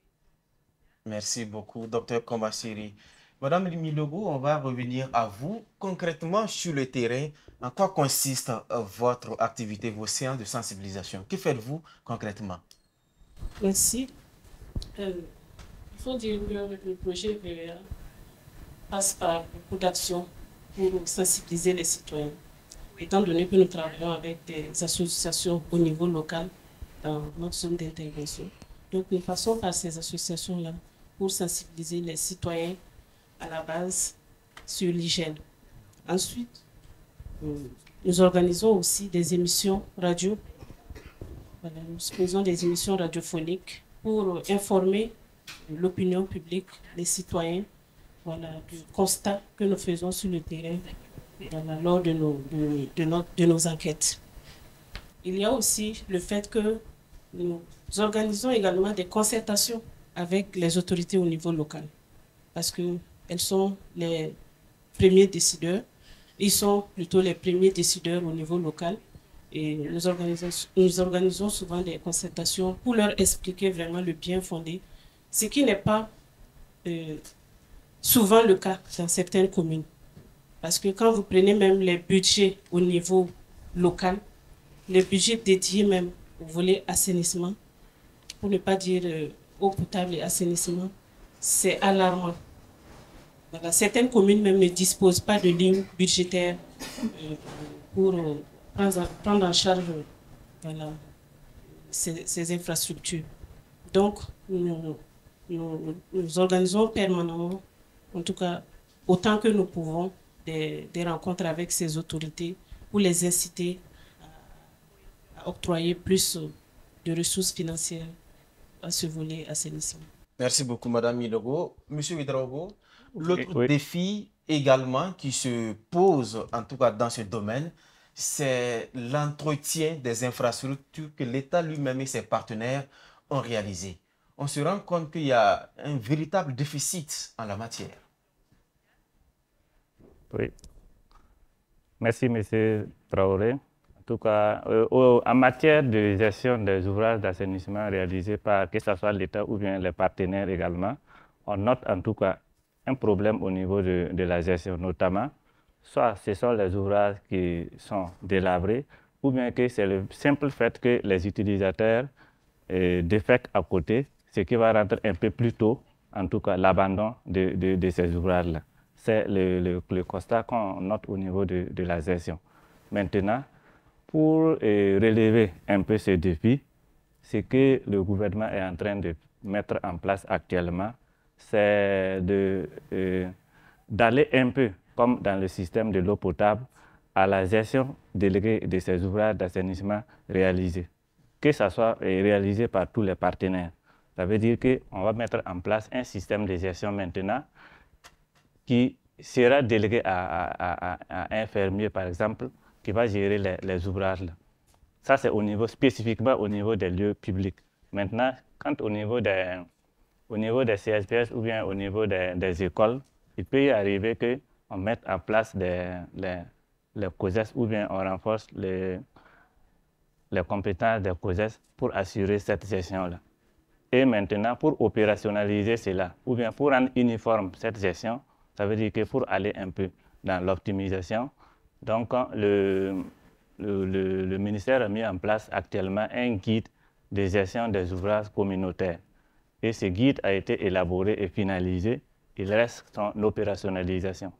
Merci beaucoup, Dr Kombasiri. Madame Milogo, on va revenir à vous. Concrètement, sur le terrain, en quoi consiste votre activité, vos séances de sensibilisation? Que faites-vous concrètement? Merci. Il faut dire que le projet VEA passe par beaucoup d'actions pour sensibiliser les citoyens. Étant donné que nous travaillons avec des associations au niveau local dans notre zone d'intervention, donc nous passons par ces associations-là pour sensibiliser les citoyens à la base sur l'hygiène. Ensuite, nous organisons aussi des émissions radio. Voilà, nous faisons des émissions radiophoniques pour informer l'opinion publique, les citoyens, voilà, du constat que nous faisons sur le terrain voilà, lors de nos enquêtes. Il y a aussi le fait que nous organisons également des concertations avec les autorités au niveau local, parce qu'elles sont les premiers décideurs, ils sont plutôt les premiers décideurs au niveau local, et nous organisons souvent des concertations pour leur expliquer vraiment le bien fondé, ce qui n'est pas souvent le cas dans certaines communes. Parce que quand vous prenez même les budgets au niveau local, les budgets dédiés même au volet assainissement, pour ne pas dire eau potable et assainissement, c'est alarmant. Voilà, certaines communes même ne disposent pas de lignes budgétaires pour prendre en charge voilà, ces infrastructures. Donc, nous organisons permanemment, en tout cas autant que nous pouvons, des rencontres avec ces autorités pour les inciter à octroyer plus de ressources financières à ce volet assainissement. Merci beaucoup, Madame Milogo. Monsieur Ouédraogo, l'autre défi également qui se pose, en tout cas dans ce domaine, c'est l'entretien des infrastructures que l'État lui-même et ses partenaires ont réalisées. On se rend compte qu'il y a un véritable déficit en la matière. Oui. Merci, M. Traoré. En tout cas, en matière de gestion des ouvrages d'assainissement réalisés par, que ce soit l'État ou bien les partenaires également, on note en tout cas un problème au niveau de la gestion, notamment, soit ce sont les ouvrages qui sont délabrés, ou bien que c'est le simple fait que les utilisateurs défèquent à côté, ce qui va rendre un peu plus tôt, en tout cas, l'abandon de ces ouvrages-là. C'est le constat qu'on note au niveau de la gestion. Maintenant, pour relever un peu ce défi, ce que le gouvernement est en train de mettre en place actuellement, c'est d'aller un peu, comme dans le système de l'eau potable, à la gestion déléguée de ces ouvrages d'assainissement réalisés. Que ça soit réalisé par tous les partenaires. Ça veut dire qu'on va mettre en place un système de gestion maintenant qui sera délégué à un fermier, par exemple, qui va gérer les ouvrages. Là. Ça, c'est spécifiquement au niveau des lieux publics. Maintenant, quand au niveau des CSPS ou bien au niveau des écoles, il peut y arriver qu'on mette en place les COSES ou bien on renforce les compétences des COSES pour assurer cette gestion-là. Et maintenant, pour opérationnaliser cela, ou bien pour rendre uniforme cette gestion, ça veut dire que pour aller un peu dans l'optimisation, donc le ministère a mis en place actuellement un guide de gestion des ouvrages communautaires. Et ce guide a été élaboré et finalisé. Il reste son opérationnalisation.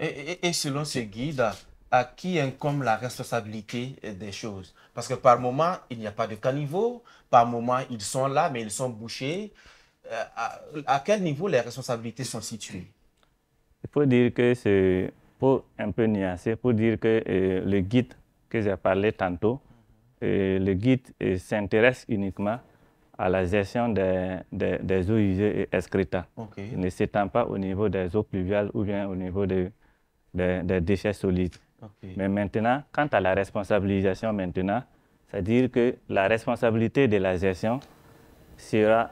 Et selon ce guide, à qui incombe la responsabilité des choses? Parce que par moment, il n'y a pas de caniveau, par moment, ils sont là, mais ils sont bouchés. À quel niveau les responsabilités sont situées? Il faut dire que c'est, pour un peu nuancer, pour dire que le guide que j'ai parlé tantôt, le guide s'intéresse uniquement à la gestion des eaux usées et excrétants. Okay. Il ne s'étend pas au niveau des eaux pluviales ou bien au niveau des déchets solides. Okay. Mais maintenant, quant à la responsabilisation maintenant, c'est-à-dire que la responsabilité de la gestion sera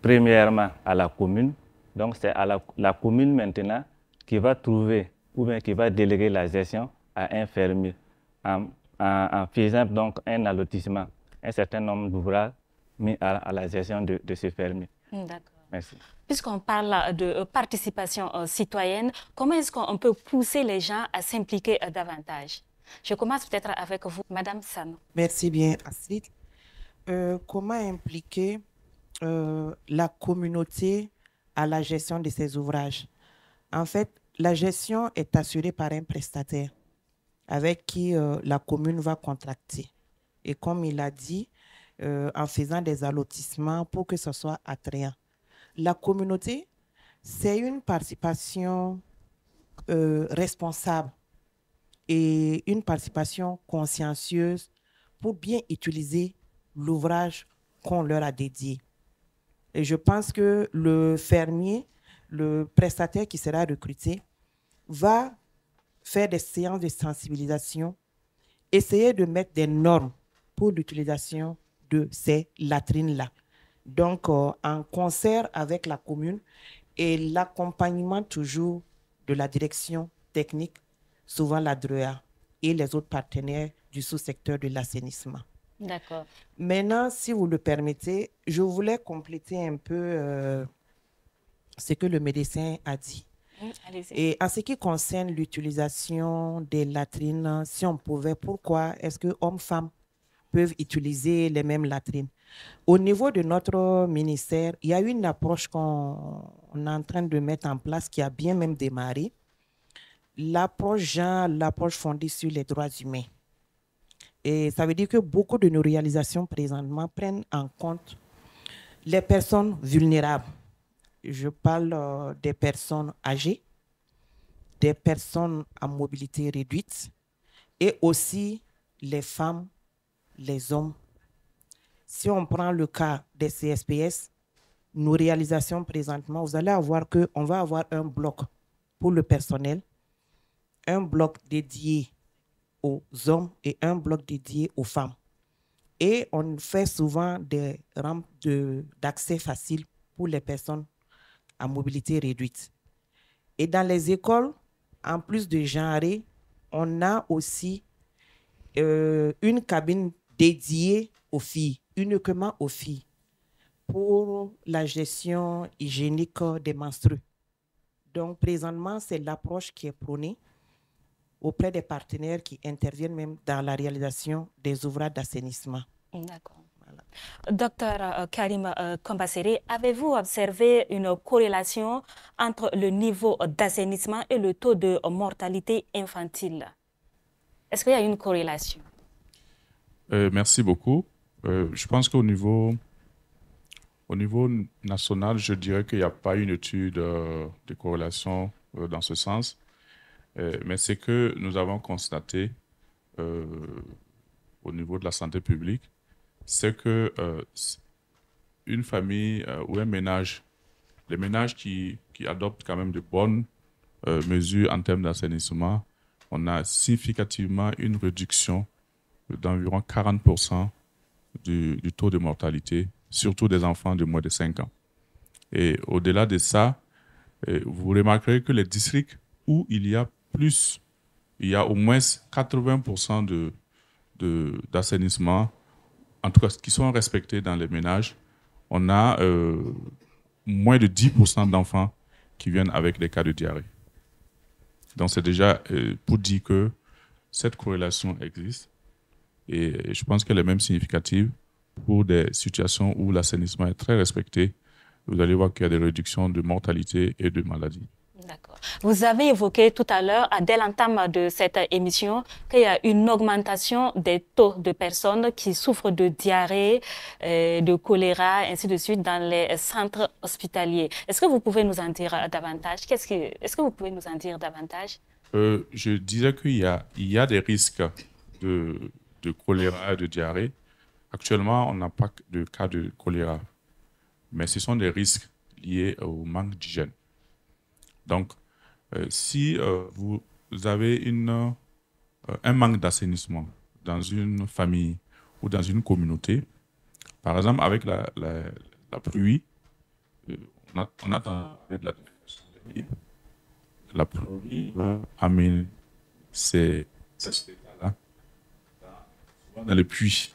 premièrement à la commune. Donc c'est à la commune maintenant qui va trouver ou bien qui va déléguer la gestion à un fermier en faisant donc un allotissement, un certain nombre d'ouvrages mis à la gestion de ce fermier. D'accord. Merci. Puisqu'on parle de participation citoyenne, comment est-ce qu'on peut pousser les gens à s'impliquer davantage? Je commence peut-être avec vous, Madame Sano. Merci bien, Astrid. Comment impliquer la communauté à la gestion de ces ouvrages? En fait, la gestion est assurée par un prestataire avec qui la commune va contracter. Et comme il a dit, en faisant des allotissements pour que ce soit attrayant. La communauté, c'est une participation responsable et une participation consciencieuse pour bien utiliser l'ouvrage qu'on leur a dédié. Et je pense que le fermier, le prestataire qui sera recruté, va faire des séances de sensibilisation, essayer de mettre des normes pour l'utilisation de ces latrines-là. Donc, en concert avec la commune et l'accompagnement toujours de la direction technique, souvent la DREA et les autres partenaires du sous-secteur de l'assainissement. D'accord. Maintenant, si vous le permettez, je voulais compléter un peu ce que le médecin a dit. Et en ce qui concerne l'utilisation des latrines, si on pouvait, pourquoi est-ce que hommes-femmes peuvent utiliser les mêmes latrines? Au niveau de notre ministère, il y a une approche qu'on est en train de mettre en place qui a bien même démarré. L'approche fondée sur les droits humains. Et ça veut dire que beaucoup de nos réalisations présentement prennent en compte les personnes vulnérables. Je parle des personnes âgées, des personnes à mobilité réduite et aussi les femmes, les hommes. Si on prend le cas des CSPS, nos réalisations présentement, vous allez avoir qu'on va avoir un bloc pour le personnel, un bloc dédié aux hommes et un bloc dédié aux femmes. Et on fait souvent des rampes d'accès facile pour les personnes à mobilité réduite. Et dans les écoles, en plus de genrer, on a aussi une cabine dédiée aux filles, uniquement aux filles, pour la gestion hygiénique des menstrues. Donc, présentement, c'est l'approche qui est prônée auprès des partenaires qui interviennent même dans la réalisation des ouvrages d'assainissement. D'accord. Voilà. Docteur Karim Kambasséré, avez-vous observé une corrélation entre le niveau d'assainissement et le taux de mortalité infantile? Est-ce qu'il y a une corrélation? Merci beaucoup. Je pense qu'au niveau national, je dirais qu'il n'y a pas une étude de corrélation dans ce sens. Mais ce que nous avons constaté au niveau de la santé publique, c'est que une famille ou un ménage, les ménages qui adoptent quand même de bonnes mesures en termes d'assainissement, on a significativement une réduction d'environ 40% du taux de mortalité, surtout des enfants de moins de 5 ans. Et au-delà de ça, vous remarquerez que les districts où il y a au moins 80% d'assainissement, en tout cas qui sont respectés dans les ménages, on a moins de 10% d'enfants qui viennent avec des cas de diarrhée. Donc c'est déjà pour dire que cette corrélation existe et je pense qu'elle est même significative pour des situations où l'assainissement est très respecté. Vous allez voir qu'il y a des réductions de mortalité et de maladies. D'accord. Vous avez évoqué tout à l'heure, dès l'entame de cette émission, qu'il y a une augmentation des taux de personnes qui souffrent de diarrhée, de choléra, ainsi de suite, dans les centres hospitaliers. Est-ce que vous pouvez nous en dire davantage? Est-ce que vous pouvez nous en dire davantage? Je disais qu'il y a des risques de choléra et de diarrhée. Actuellement, on n'a pas de cas de choléra, mais ce sont des risques liés au manque d'hygiène. Donc, si vous avez un manque d'assainissement dans une famille ou dans une communauté, par exemple avec la pluie, on a avec la pluie amène ces états-là dans les puits,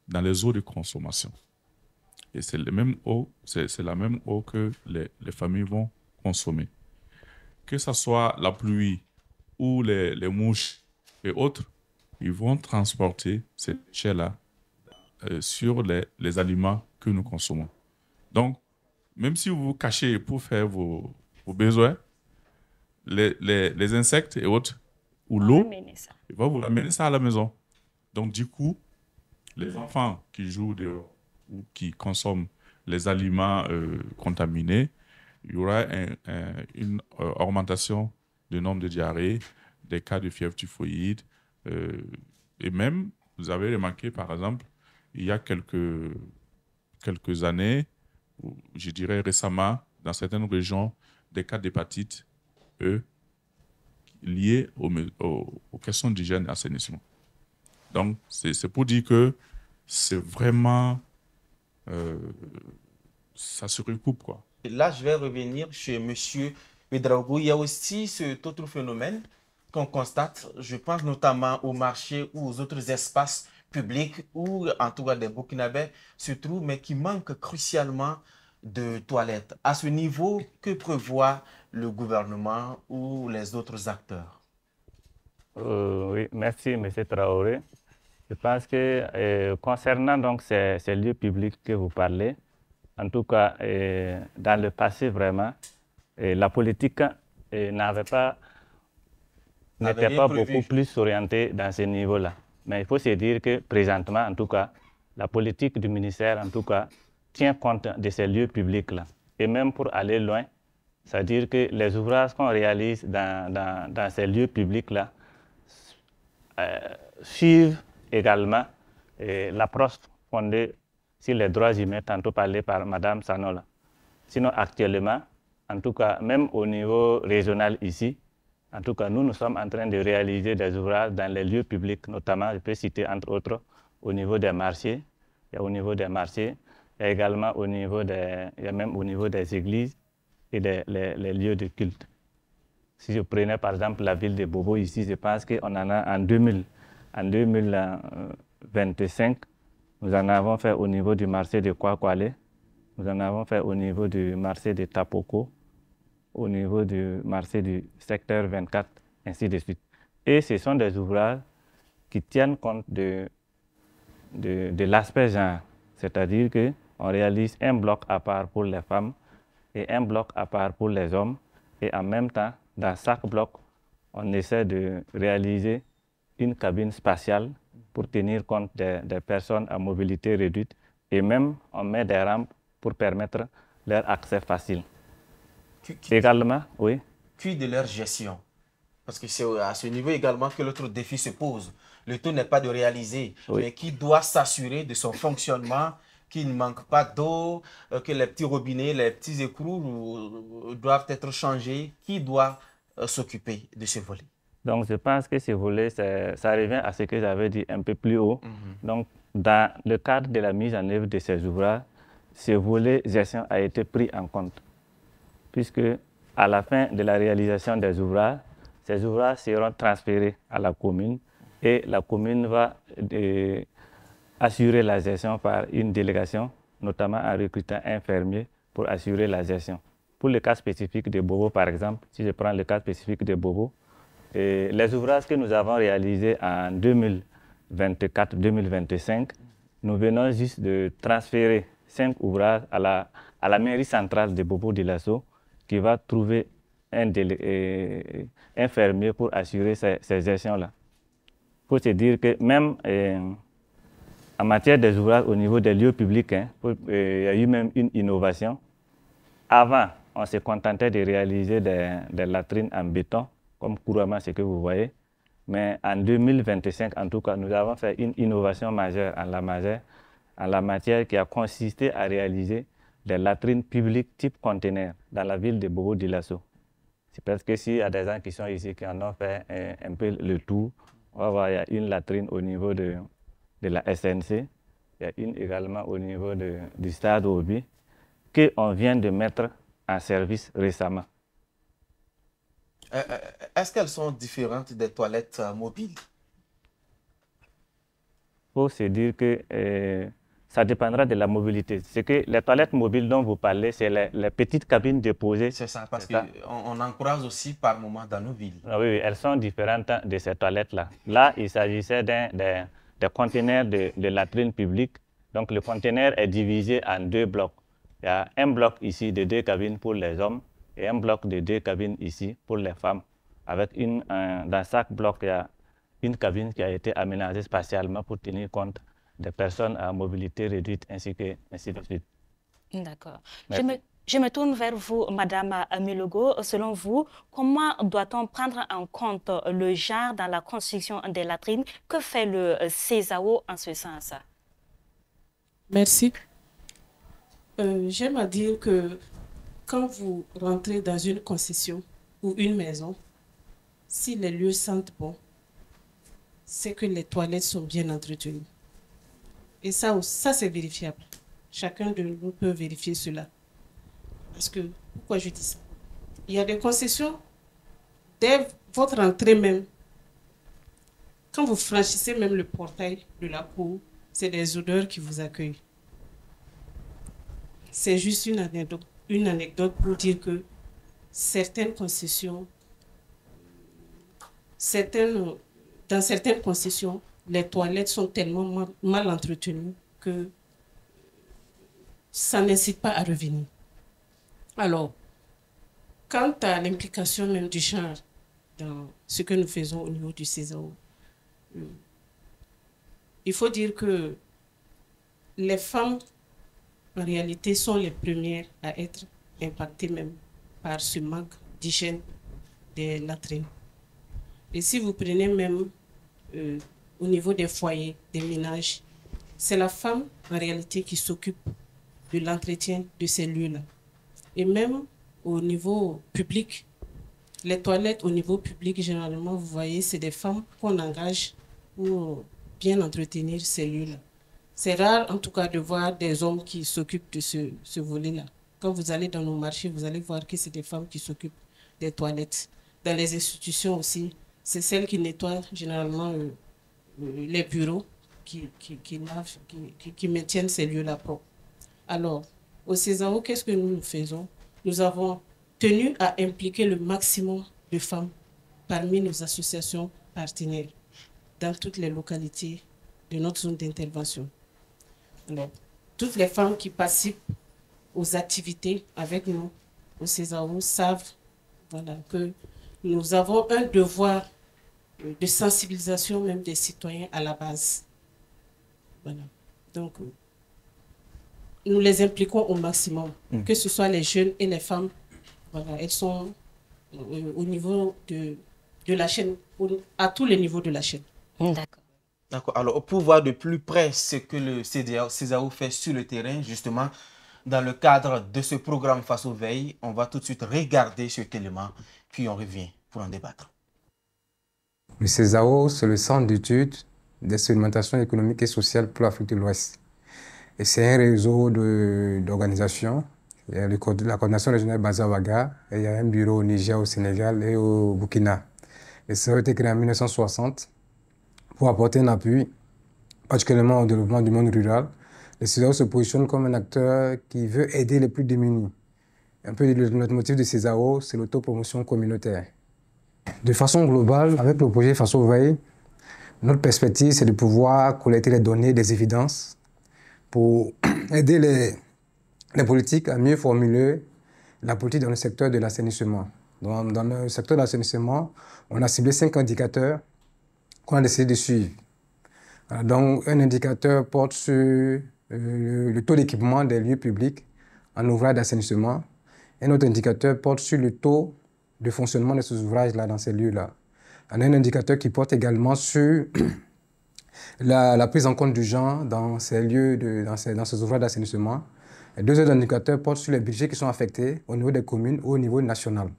dans les eaux de consommation. Et c'est la même eau que les familles vont consommer. Que ce soit la pluie ou les mouches et autres, ils vont transporter ces déchets-là sur les aliments que nous consommons. Donc, même si vous vous cachez pour faire vos besoins, les insectes et autres, ou l'eau, ils vont vous ramener ça à la maison. Donc, du coup, les enfants qui jouent dehors ou qui consomment les aliments contaminés, il y aura une augmentation du nombre de diarrhées, des cas de fièvre typhoïde. Et même, vous avez remarqué, par exemple, il y a quelques années, je dirais récemment, dans certaines régions, des cas d'hépatite E liés aux questions d'hygiène et d'assainissement. Donc, c'est pour dire que c'est vraiment... ça se recoupe, quoi. Et là, je vais revenir chez M. Ouédraogo. Il y a aussi cet autre phénomène qu'on constate. Je pense notamment au marché ou aux autres espaces publics où, en tout cas, des Burkinabés se trouvent, mais qui manquent crucialement de toilettes. À ce niveau, que prévoit le gouvernement ou les autres acteurs? Oui, merci, M. Traoré. Je pense que concernant donc ces lieux publics que vous parlez, en tout cas, dans le passé, vraiment, la politique n'était pas beaucoup plus orientée dans ce niveau-là. Mais il faut se dire que présentement, en tout cas, la politique du ministère, en tout cas, tient compte de ces lieux publics-là. Et même pour aller loin, c'est-à-dire que les ouvrages qu'on réalise dans ces lieux publics-là suivent également l'approche fondée sur les droits humains, tantôt parlé par Mme Sanola. Sinon, actuellement, en tout cas, même au niveau régional ici, en tout cas, nous sommes en train de réaliser des ouvrages dans les lieux publics, notamment, je peux citer entre autres, au niveau des marchés. Il y a au niveau des marchés, il y a également au niveau même au niveau des églises et les lieux de culte. Si je prenais par exemple la ville de Bobo ici, je pense qu'on en a en 2025, nous en avons fait au niveau du marché de Kwakwale, nous en avons fait au niveau du marché de Tapoko, au niveau du marché du secteur 24, ainsi de suite. Et ce sont des ouvrages qui tiennent compte de l'aspect genre, c'est-à-dire qu'on réalise un bloc à part pour les femmes et un bloc à part pour les hommes, et en même temps, dans chaque bloc, on essaie de réaliser une cabine spatiale pour tenir compte des personnes à mobilité réduite, et même on met des rampes pour permettre leur accès facile. Également, oui. Puis de leur gestion, parce que c'est à ce niveau également que l'autre défi se pose. Le tout n'est pas de réaliser, mais qui doit s'assurer de son fonctionnement, qu'il ne manque pas d'eau, que les petits robinets, les petits écrous doivent être changés. Qui doit s'occuper de ce volet? Donc, je pense que ce volet, ça revient à ce que j'avais dit un peu plus haut. Donc, dans le cadre de la mise en œuvre de ces ouvrages, ce volet gestion a été pris en compte, puisque à la fin de la réalisation des ouvrages, ces ouvrages seront transférés à la commune et la commune va assurer la gestion par une délégation, notamment en recrutant un infirmier pour assurer la gestion. Pour le cas spécifique de Bobo, par exemple, si je prends le cas spécifique de Bobo, les ouvrages que nous avons réalisés en 2024-2025, nous venons juste de transférer 5 ouvrages à la mairie centrale de Bobo-Dioulasso qui va trouver infirmiers pour assurer ces gestions-là. Il faut se dire que même en matière des ouvrages au niveau des lieux publics, il y a eu même une innovation. Avant, on se contentait de réaliser des latrines en béton, comme couramment ce que vous voyez. Mais en 2025, en tout cas, nous avons fait une innovation majeure en la matière qui a consisté à réaliser des latrines publiques type conteneur dans la ville de Bobo-Dioulasso. C'est parce que s'il y a des gens qui sont ici qui en ont fait un peu le tour, on va voir, il y a une latrine au niveau de la SNC, il y a une également au niveau du stade Obi, qu'on vient de mettre en service récemment. Est-ce qu'elles sont différentes des toilettes mobiles? Il faut se dire que ça dépendra de la mobilité. C'est que les toilettes mobiles dont vous parlez, c'est les petites cabines déposées. C'est ça, parce qu'on encourage aussi par moment dans nos villes. Ah oui, elles sont différentes de ces toilettes-là. Là, il s'agissait des conteneurs de latrines publiques. Donc, le conteneur est divisé en 2 blocs. Il y a un bloc ici de 2 cabines pour les hommes et un bloc de 2 cabines ici pour les femmes. Avec dans chaque bloc, il y a une cabine qui a été aménagée spatialement pour tenir compte des personnes à mobilité réduite ainsi de suite. D'accord. Je me tourne vers vous, Madame Milogo. Selon vous, comment doit-on prendre en compte le genre dans la construction des latrines? Que fait le CESAO en ce sens? Merci. J'aime à dire que quand vous rentrez dans une concession ou une maison, si les lieux sentent bon, c'est que les toilettes sont bien entretenues. Et ça c'est vérifiable. Chacun de nous peut vérifier cela. Parce que, pourquoi je dis ça? Il y a des concessions, dès votre entrée même, quand vous franchissez même le portail de la cour, c'est des odeurs qui vous accueillent. C'est juste une anecdote pour dire que certaines concessions, dans certaines concessions, les toilettes sont tellement mal entretenues que ça n'incite pas à revenir. Alors, quant à l'implication même du genre dans ce que nous faisons au niveau du CESAO, il faut dire que les femmes, en réalité, sont les premières à être impactées même par ce manque d'hygiène des latrines. Et si vous prenez même au niveau des foyers, des ménages, c'est la femme en réalité qui s'occupe de l'entretien de ces lieux-là. Et même au niveau public, les toilettes au niveau public, généralement, vous voyez, c'est des femmes qu'on engage pour bien entretenir ces lieux-là. C'est rare, en tout cas, de voir des hommes qui s'occupent de ce volet-là. Quand vous allez dans nos marchés, vous allez voir que c'est des femmes qui s'occupent des toilettes. Dans les institutions aussi, c'est celles qui nettoient généralement les bureaux, qui maintiennent ces lieux-là propres. Alors, au CESAO, qu'est-ce que nous faisons? Nous avons tenu à impliquer le maximum de femmes parmi nos associations partenaires dans toutes les localités de notre zone d'intervention. Alors, toutes les femmes qui participent aux activités avec nous au CESAO savent que nous avons un devoir de sensibilisation même des citoyens à la base. Voilà. Donc, nous les impliquons au maximum, que ce soit les jeunes et les femmes. Voilà, elles sont au niveau de la chaîne, à tous les niveaux de la chaîne. D'accord. D'accord. Alors, pour voir de plus près ce que le CESAO fait sur le terrain, justement, dans le cadre de ce programme Face aux veilles, on va tout de suite regarder cet élément, puis on revient pour en débattre. Le CESAO, c'est le Centre d'études d'expérimentation économique et sociale pour l'Afrique de l'Ouest. Et c'est un réseau d'organisations. Il y a la coordination régionale basée à Ouaga, et il y a un bureau au Niger, au Sénégal et au Burkina. Et ça a été créé en 1960 pour apporter un appui, particulièrement au développement du monde rural. Le CESAO se positionne comme un acteur qui veut aider les plus démunis. Un peu notre motif de CESAO, c'est l'autopromotion communautaire. De façon globale, avec le projet Face aux veilles, notre perspective, c'est de pouvoir collecter les données, des évidences, pour aider les politiques à mieux formuler la politique dans le secteur de l'assainissement. Dans le secteur de l'assainissement, on a ciblé 5 indicateurs qu'on a décidé de suivre. Donc, un indicateur porte sur le taux d'équipement des lieux publics en ouvrage d'assainissement. Un autre indicateur porte sur le taux de fonctionnement de ces ouvrages-là dans ces lieux-là. On a un indicateur qui porte également sur la prise en compte du genre dans ces lieux, dans ces ouvrages d'assainissement. Et 2 autres indicateurs portent sur les budgets qui sont affectés au niveau des communes ou au niveau national.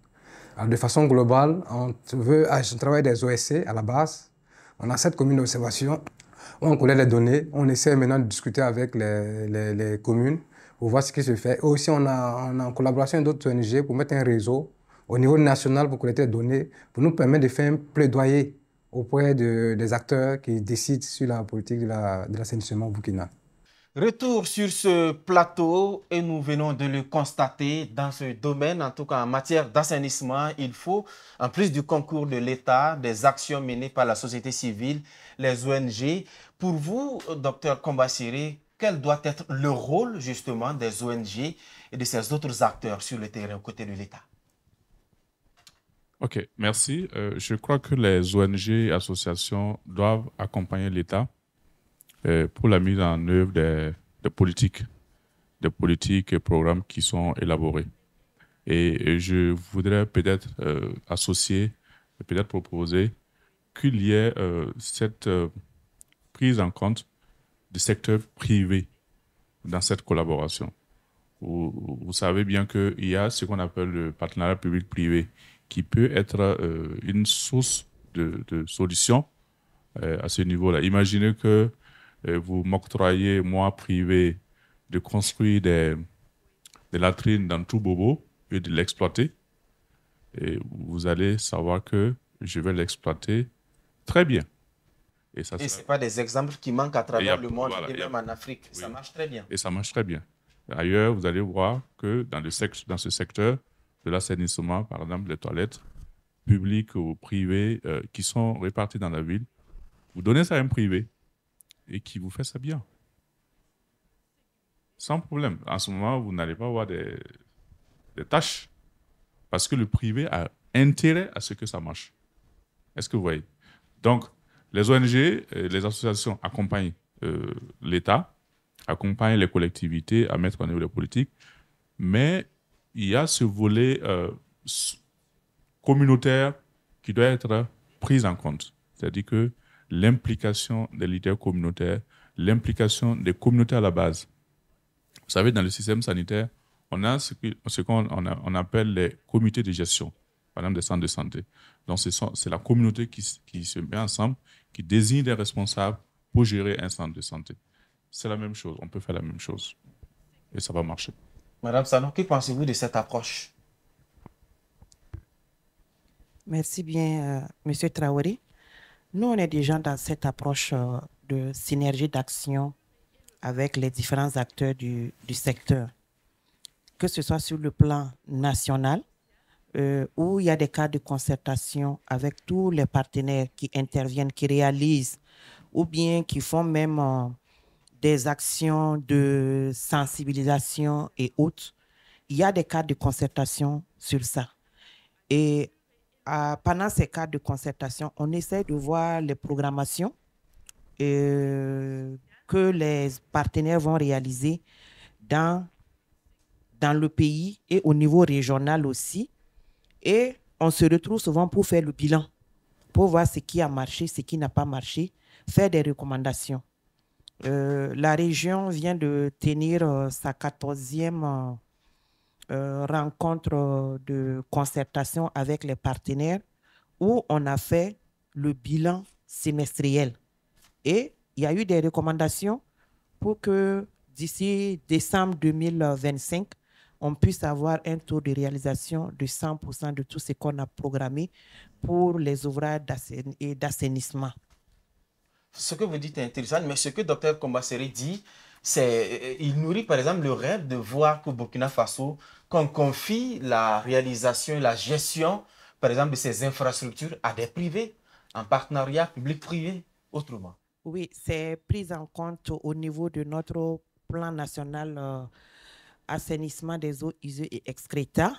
Alors, de façon globale, on travaille des OSC à la base. On a 7 communes d'observation où on collecte les données. On essaie maintenant de discuter avec les communes pour voir ce qui se fait. Et aussi, on a en collaboration avec d'autres ONG pour mettre un réseau au niveau national pour collecter les données, pour nous permettre de faire un plaidoyer auprès des acteurs qui décident sur la politique de l'assainissement au Burkina. Retour sur ce plateau et nous venons de le constater dans ce domaine, en tout cas en matière d'assainissement, il faut, en plus du concours de l'État, des actions menées par la société civile, les ONG. Pour vous, Dr Kombasséré, quel doit être le rôle justement des ONG et de ces autres acteurs sur le terrain aux côtés de l'État? Ok, merci. Je crois que les ONG et associations doivent accompagner l'État pour la mise en œuvre des politiques et programmes qui sont élaborés. Et je voudrais peut-être associer, peut-être proposer qu'il y ait cette prise en compte du secteur privé dans cette collaboration. Vous savez bien qu'il y a ce qu'on appelle le partenariat public-privé qui peut être une source de solution à ce niveau-là. Imaginez que vous m'octroyez, moi, privé, de construire des latrines dans tout Bobo et de l'exploiter. Et vous allez savoir que je vais l'exploiter très bien. Et ce n'est pas des exemples qui manquent à travers le monde et même en Afrique. Oui. Ça marche très bien. Et ça marche très bien. Ailleurs, vous allez voir que dans ce secteur de l'assainissement, par exemple, les toilettes publiques ou privées qui sont réparties dans la ville, vous donnez ça à un privé et qui vous fait ça bien. Sans problème. En ce moment, vous n'allez pas avoir des tâches parce que le privé a intérêt à ce que ça marche. Est-ce que vous voyez? Donc, les ONG, les associations accompagnent l'État, accompagnent les collectivités à mettre en œuvre les politiques, mais il y a ce volet communautaire qui doit être pris en compte. C'est-à-dire que l'implication des leaders communautaires, l'implication des communautés à la base. Vous savez, dans le système sanitaire, on a ce qu'on appelle les comités de gestion, par exemple des centres de santé. Donc, c'est la communauté qui se met ensemble, qui désigne des responsables pour gérer un centre de santé. C'est la même chose, on peut faire la même chose. Et ça va marcher. Madame Sano, que pensez-vous de cette approche? Merci bien, Monsieur Traoré. Nous, on est déjà dans cette approche de synergie d'action avec les différents acteurs du secteur, que ce soit sur le plan national, où il y a des cas de concertation avec tous les partenaires qui interviennent, qui réalisent, ou bien qui font même des actions de sensibilisation et autres. Il y a des cas de concertation sur ça. Et pendant ces cas de concertation, on essaie de voir les programmations que les partenaires vont réaliser dans le pays et au niveau régional aussi. Et on se retrouve souvent pour faire le bilan, pour voir ce qui a marché, ce qui n'a pas marché, faire des recommandations. La région vient de tenir sa 14e rencontre de concertation avec les partenaires où on a fait le bilan semestriel. Et il y a eu des recommandations pour que d'ici décembre 2025, on puisse avoir un taux de réalisation de 100% de tout ce qu'on a programmé pour les ouvrages d'assainissement. Ce que vous dites est intéressant, mais ce que Dr Kombasséré dit, il nourrit par exemple le rêve de voir qu'au Burkina Faso, qu'on confie la réalisation et la gestion, par exemple, de ces infrastructures à des privés, en partenariat public-privé, autrement. Oui, c'est pris en compte au niveau de notre plan national assainissement des eaux usées et excréta,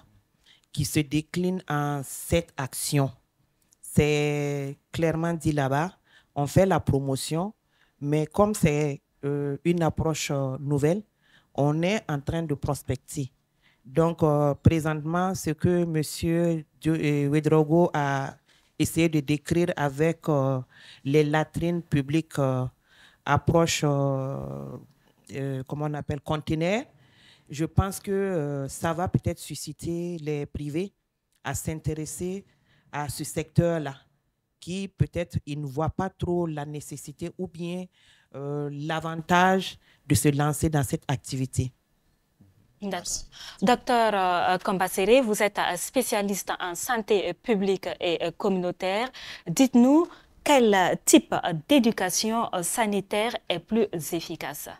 qui se décline en 7 actions. C'est clairement dit là-bas, on fait la promotion, mais comme c'est une approche nouvelle, on est en train de prospecter. Donc, présentement, ce que M. Ouédraogo a essayé de décrire avec les latrines publiques, approche, comment on appelle, conteneur, je pense que ça va peut-être susciter les privés à s'intéresser à ce secteur-là, qui peut-être ils ne voient pas trop la nécessité ou bien l'avantage de se lancer dans cette activité. D'accord. Docteur Kambasséré, vous êtes spécialiste en santé publique et communautaire. Dites-nous, quel type d'éducation sanitaire est plus efficace?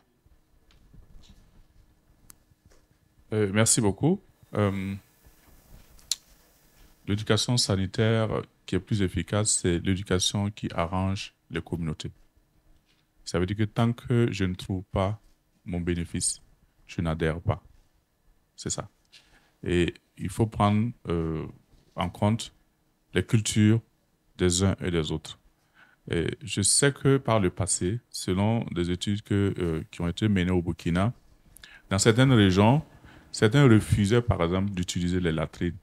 Merci beaucoup. L'éducation sanitaire qui est plus efficace, c'est l'éducation qui arrange les communautés. Ça veut dire que tant que je ne trouve pas mon bénéfice, je n'adhère pas. C'est ça. Et il faut prendre en compte les cultures des uns et des autres. Et je sais que par le passé, selon des études qui ont été menées au Burkina, dans certaines régions, certains refusaient, par exemple, d'utiliser les latrines.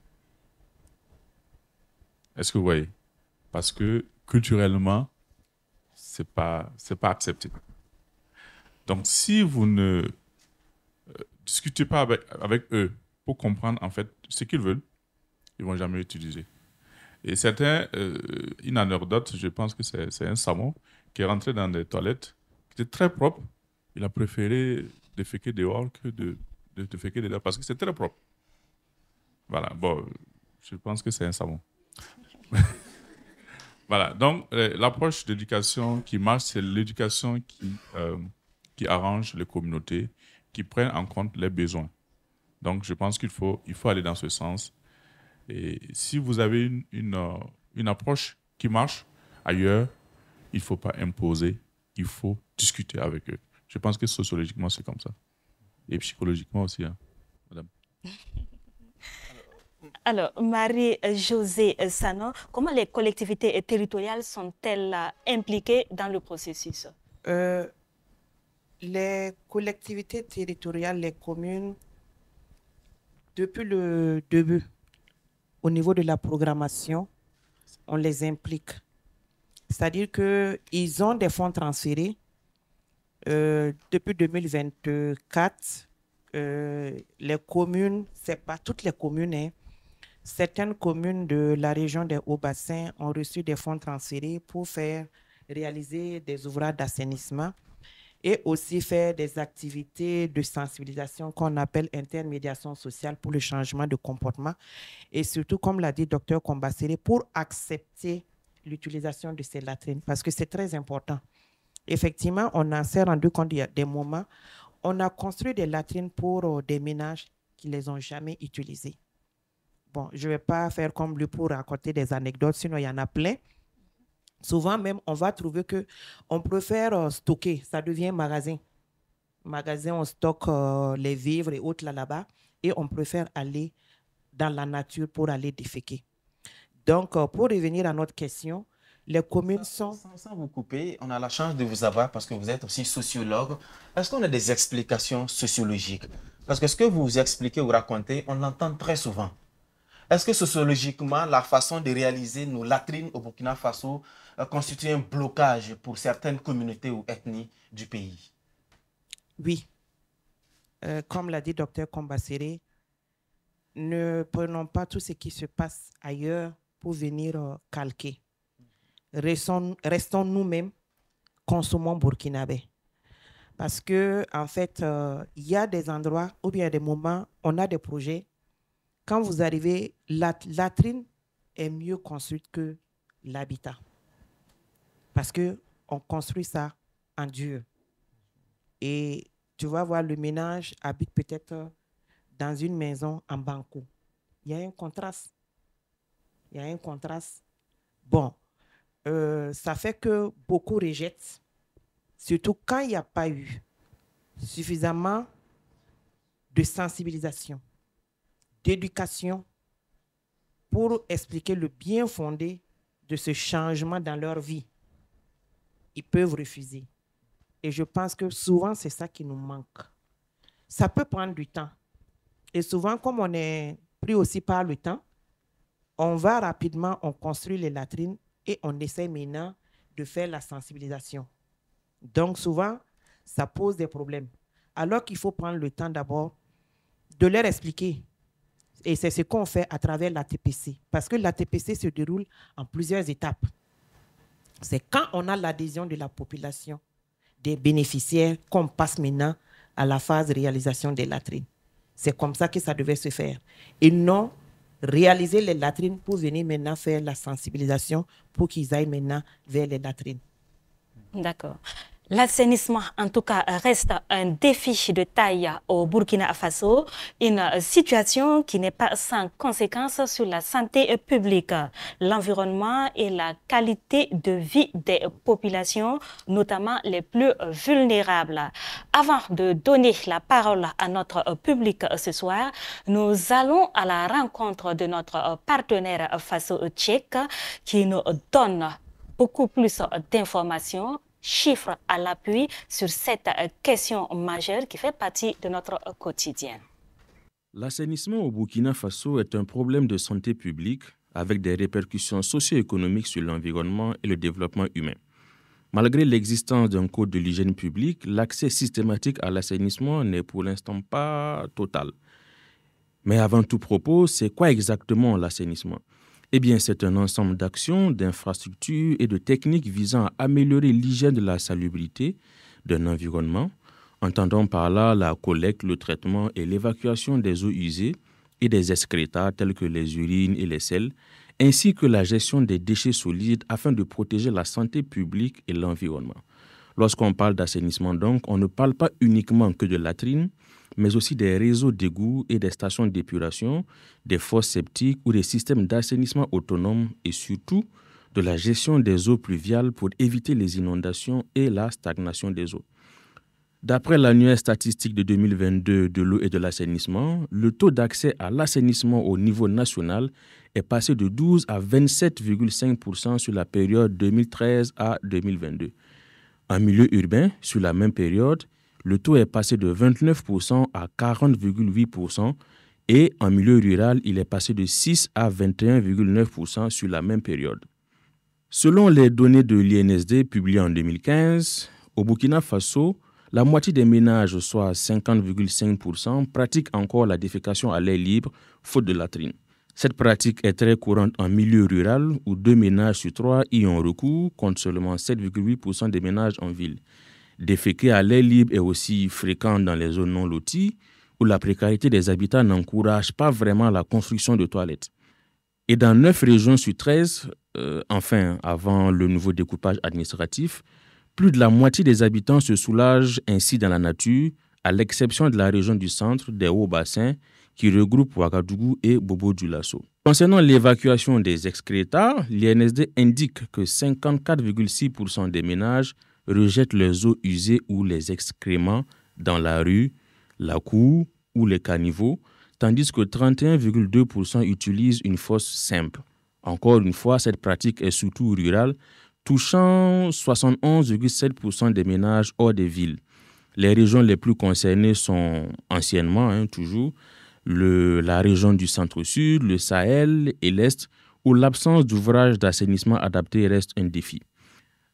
Est-ce que vous voyez? Parce que culturellement, c'est pas accepté. Donc, si vous ne discutez pas avec eux pour comprendre en fait ce qu'ils veulent, ils vont jamais utiliser. Et certains, une anecdote, je pense que c'est un Samo qui est rentré dans des toilettes qui étaient très propres. Il a préféré déféquer dehors que de déféquer dedans parce que c'est très propre. Voilà, bon, je pense que c'est un Samo. Voilà, donc l'approche d'éducation qui marche, c'est l'éducation qui arrange les communautés, qui prennent en compte les besoins. Donc, je pense qu'il faut aller dans ce sens. Et si vous avez une approche qui marche ailleurs, il ne faut pas imposer, il faut discuter avec eux. Je pense que sociologiquement, c'est comme ça. Et psychologiquement aussi, hein, madame. Alors, Marie-Josée Sano, comment les collectivités territoriales sont-elles impliquées dans le processus? Les collectivités territoriales, les communes, depuis le début, au niveau de la programmation, on les implique. C'est-à-dire qu'ils ont des fonds transférés. Depuis 2024, les communes, ce n'est pas toutes les communes, hein. Certaines communes de la région des Hauts-Bassins ont reçu des fonds transférés pour réaliser des ouvrages d'assainissement et aussi faire des activités de sensibilisation qu'on appelle intermédiation sociale pour le changement de comportement et surtout, comme l'a dit Dr Kambasséré, pour accepter l'utilisation de ces latrines parce que c'est très important. Effectivement, on s'est rendu compte il y a des moments, on a construit des latrines pour des ménages qui ne les ont jamais utilisées. Bon, je ne vais pas faire comme lui pour raconter des anecdotes, sinon il y en a plein. Souvent même, on va trouver qu'on préfère stocker, ça devient magasin. Magasin, on stocke les vivres et autres là-bas et on préfère aller dans la nature pour aller déféquer. Donc, pour revenir à notre question, les communes sont... Sans vous couper, on a la chance de vous avoir parce que vous êtes aussi sociologue. Est-ce qu'on a des explications sociologiques? Parce que ce que vous expliquez ou racontez, on l'entend très souvent. Est-ce que sociologiquement, la façon de réaliser nos latrines au Burkina Faso constitue un blocage pour certaines communautés ou ethnies du pays? Oui. Comme l'a dit Dr Kambasséré, ne prenons pas tout ce qui se passe ailleurs pour venir calquer. Restons nous-mêmes, consommons burkinabé. Parce que en fait, il y a des endroits ou bien des moments, on a des projets. Quand vous arrivez, la latrine est mieux construite que l'habitat. Parce qu'on construit ça en dur. Et tu vas voir, le ménage habite peut-être dans une maison en banco. Il y a un contraste. Il y a un contraste. Bon, ça fait que beaucoup rejettent, surtout quand il n'y a pas eu suffisamment de sensibilisation, d'éducation pour expliquer le bien fondé de ce changement dans leur vie, ils peuvent refuser. Et je pense que souvent, c'est ça qui nous manque. Ça peut prendre du temps. Et souvent, comme on est pris aussi par le temps, on va rapidement, on construit les latrines et on essaie maintenant de faire la sensibilisation. Donc souvent, ça pose des problèmes. Alors qu'il faut prendre le temps d'abord de leur expliquer. Et c'est ce qu'on fait à travers la TPC. Parce que la TPC se déroule en plusieurs étapes. C'est quand on a l'adhésion de la population, des bénéficiaires, qu'on passe maintenant à la phase de réalisation des latrines. C'est comme ça que ça devait se faire. Et non réaliser les latrines pour venir maintenant faire la sensibilisation pour qu'ils aillent maintenant vers les latrines. D'accord. L'assainissement, en tout cas, reste un défi de taille au Burkina Faso, une situation qui n'est pas sans conséquences sur la santé publique, l'environnement et la qualité de vie des populations, notamment les plus vulnérables. Avant de donner la parole à notre public ce soir, nous allons à la rencontre de notre partenaire faso-tchèque qui nous donne beaucoup plus d'informations, chiffres à l'appui sur cette question majeure qui fait partie de notre quotidien. L'assainissement au Burkina Faso est un problème de santé publique avec des répercussions socio-économiques sur l'environnement et le développement humain. Malgré l'existence d'un code de l'hygiène publique, l'accès systématique à l'assainissement n'est pour l'instant pas total. Mais avant tout propos, c'est quoi exactement l'assainissement ? Eh bien, c'est un ensemble d'actions, d'infrastructures et de techniques visant à améliorer l'hygiène de la salubrité d'un environnement, entendant par là la collecte, le traitement et l'évacuation des eaux usées et des excréta tels que les urines et les selles, ainsi que la gestion des déchets solides afin de protéger la santé publique et l'environnement. Lorsqu'on parle d'assainissement, donc, on ne parle pas uniquement que de latrines, mais aussi des réseaux d'égouts et des stations d'épuration, des fosses septiques ou des systèmes d'assainissement autonomes et surtout de la gestion des eaux pluviales pour éviter les inondations et la stagnation des eaux. D'après l'annuaire statistique de 2022 de l'eau et de l'assainissement, le taux d'accès à l'assainissement au niveau national est passé de 12 à 27,5% sur la période 2013 à 2022. En milieu urbain, sur la même période, le taux est passé de 29% à 40,8% et en milieu rural, il est passé de 6 à 21,9% sur la même période. Selon les données de l'INSD publiées en 2015, au Burkina Faso, la moitié des ménages, soit 50,5%, pratiquent encore la défécation à l'air libre, faute de latrine. Cette pratique est très courante en milieu rural où 2 ménages sur 3 y ont recours, contre seulement 7,8% des ménages en ville. Déféquer à l'air libre est aussi fréquent dans les zones non loties où la précarité des habitants n'encourage pas vraiment la construction de toilettes. Et dans 9 régions sur 13, avant le nouveau découpage administratif, plus de la moitié des habitants se soulagent ainsi dans la nature, à l'exception de la région du centre des Hauts-Bassins qui regroupe Ouagadougou et Bobo-Dioulasso. Concernant l'évacuation des excréta, l'INSD indique que 54,6% des ménages rejettent les eaux usées ou les excréments dans la rue, la cour ou les caniveaux, tandis que 31,2% utilisent une fosse simple. Encore une fois, cette pratique est surtout rurale, touchant 71,7% des ménages hors des villes. Les régions les plus concernées sont anciennement, toujours, la région du centre-sud, le Sahel et l'Est, où l'absence d'ouvrages d'assainissement adaptés reste un défi.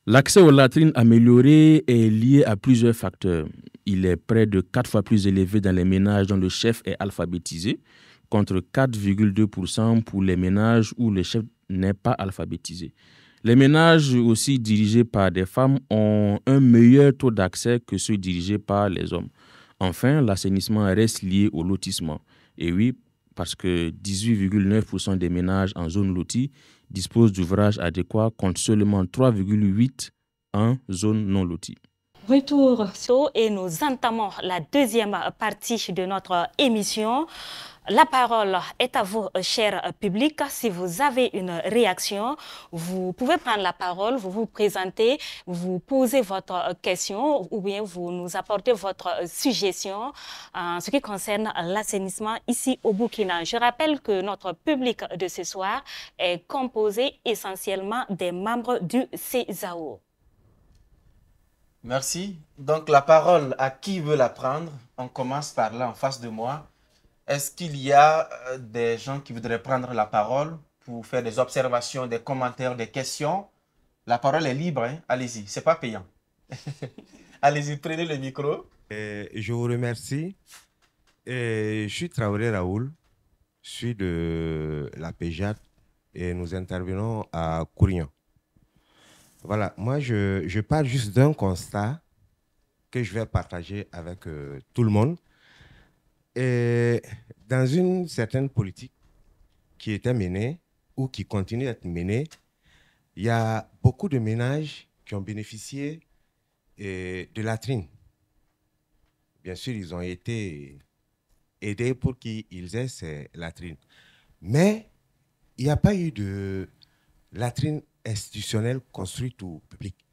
L'accès aux latrines améliorées est lié à plusieurs facteurs. Il est près de 4 fois plus élevé dans les ménages dont le chef est alphabétisé, contre 4,2% pour les ménages où le chef n'est pas alphabétisé. Les ménages aussi dirigés par des femmes ont un meilleur taux d'accès que ceux dirigés par les hommes. Enfin, l'assainissement reste lié au lotissement. Et oui, parce que 18,9% des ménages en zone lotie disposent d'ouvrages adéquats contre seulement 3,8% en zone non lotie. Retour et nous entamons la deuxième partie de notre émission. La parole est à vous, cher public. Si vous avez une réaction, vous pouvez prendre la parole, vous vous présentez, vous posez votre question ou bien vous nous apportez votre suggestion en ce qui concerne l'assainissement ici au Burkina. Je rappelle que notre public de ce soir est composé essentiellement des membres du CESAO. Merci. Donc la parole, à qui veut la prendre? On commence par là en face de moi. Est-ce qu'il y a des gens qui voudraient prendre la parole pour faire des observations, des commentaires, des questions? La parole est libre, hein? Allez-y, c'est pas payant. Allez-y, prenez le micro. Je vous remercie. Je suis Traoré Raoul, je suis de la PEJAT et nous intervenons à Kourion. Voilà, moi je parle juste d'un constat que je vais partager avec tout le monde. Et dans une certaine politique qui était menée ou qui continue d'être menée, il y a beaucoup de ménages qui ont bénéficié de latrines. Bien sûr, ils ont été aidés pour qu'ils aient ces latrines. Mais il n'y a pas eu de latrines institutionnelles construites ou publiques.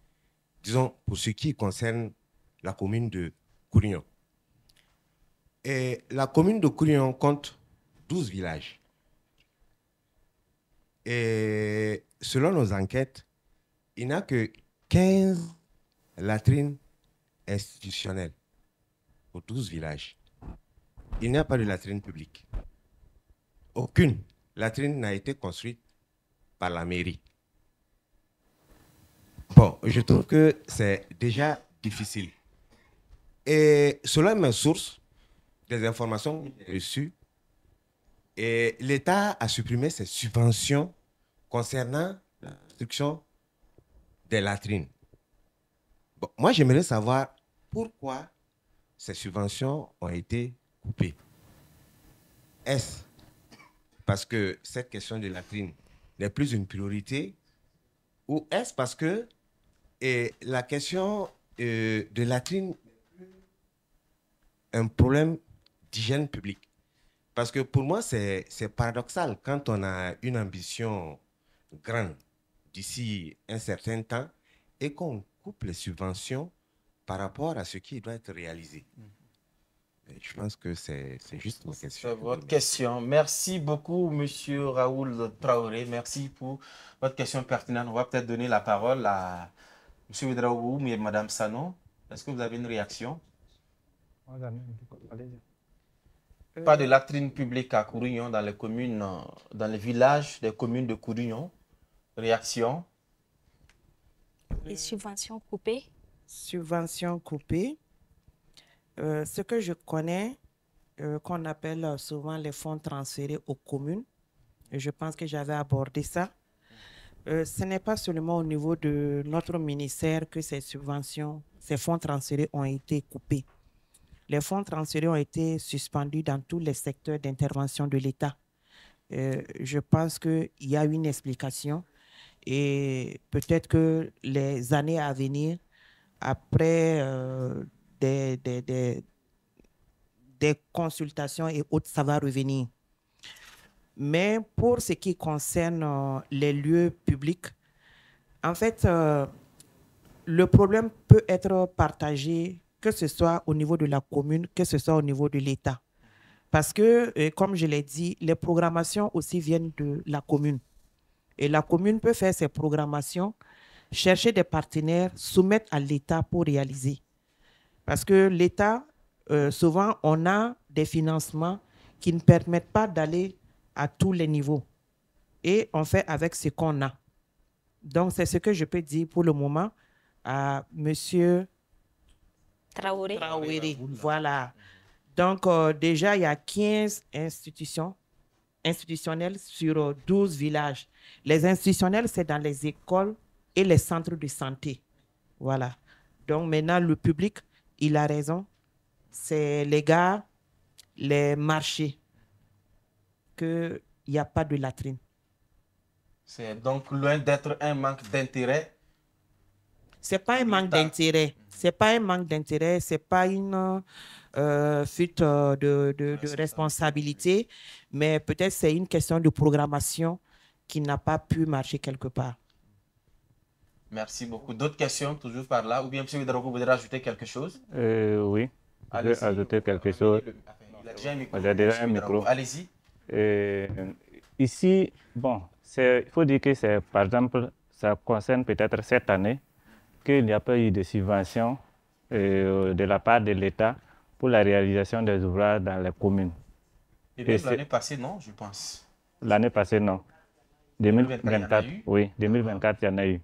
Disons, pour ce qui concerne la commune de Kourion. Et la commune de Kourion compte 12 villages. Et selon nos enquêtes, il n'y a que 15 latrines institutionnelles pour 12 villages. Il n'y a pas de latrine publique. Aucune latrine n'a été construite par la mairie. Bon, je trouve que c'est déjà difficile. Et selon mes sources, des informations reçues, et l'État a supprimé ses subventions concernant la construction des latrines. Bon, moi, j'aimerais savoir pourquoi ces subventions ont été coupées. Est-ce parce que cette question de latrine n'est plus une priorité ou est-ce parce que la question de latrine est un problème d'hygiène publique? Parce que pour moi, c'est paradoxal quand on a une ambition grande d'ici un certain temps et qu'on coupe les subventions par rapport à ce qui doit être réalisé. Je pense que c'est juste une question. C'est votre question. Merci beaucoup, Monsieur Raoul Traoré. Merci pour votre question pertinente. On va peut-être donner la parole à Monsieur Ouedraogo et Madame Sano. Est-ce que vous avez une réaction? Pas de latrine publique à Kourion dans les communes, dans les villages des communes de Kourion. Réaction? Les subventions coupées? Subventions coupées. Ce que je connais, qu'on appelle souvent les fonds transférés aux communes, et je pense que j'avais abordé ça, ce n'est pas seulement au niveau de notre ministère que ces subventions, ces fonds transférés ont été coupés. Les fonds transférés ont été suspendus dans tous les secteurs d'intervention de l'État. Je pense qu'il y a une explication et peut-être que les années à venir, après des consultations et autres, ça va revenir. Mais pour ce qui concerne les lieux publics, en fait, le problème peut être partagé, que ce soit au niveau de la commune, que ce soit au niveau de l'État. Parce que, comme je l'ai dit, les programmations aussi viennent de la commune. Et la commune peut faire ses programmations, chercher des partenaires, soumettre à l'État pour réaliser. Parce que l'État, souvent, on a des financements qui ne permettent pas d'aller à tous les niveaux. Et on fait avec ce qu'on a. Donc, c'est ce que je peux dire pour le moment à Monsieur Traoré. Voilà. Donc, déjà, il y a 15 institutionnelles sur 12 villages. Les institutionnels, c'est dans les écoles et les centres de santé. Voilà. Donc, maintenant, le public, il a raison. C'est les gares, les marchés, qu'il n'y a pas de latrine. C'est donc loin d'être un manque d'intérêt. Ce n'est pas un manque d'intérêt. C'est pas un manque d'intérêt, c'est pas une fuite de responsabilité, mais peut-être c'est une question de programmation qui n'a pas pu marcher quelque part. Merci beaucoup. D'autres questions, toujours par là? Ou bien M. Ouedraogo, vous voudrez ajouter quelque chose? Oui, je vais ajouter quelque chose. Il a déjà un micro. Il a déjà un micro. Allez-y. Ici, bon, il faut dire que c'est, par exemple, ça concerne peut-être cette année qu'il n'y a pas eu de subvention de la part de l'État pour la réalisation des ouvrages dans les communes. Et même l'année passée, non, je pense. L'année passée, non. 2024, oui, 2024, il y en a eu.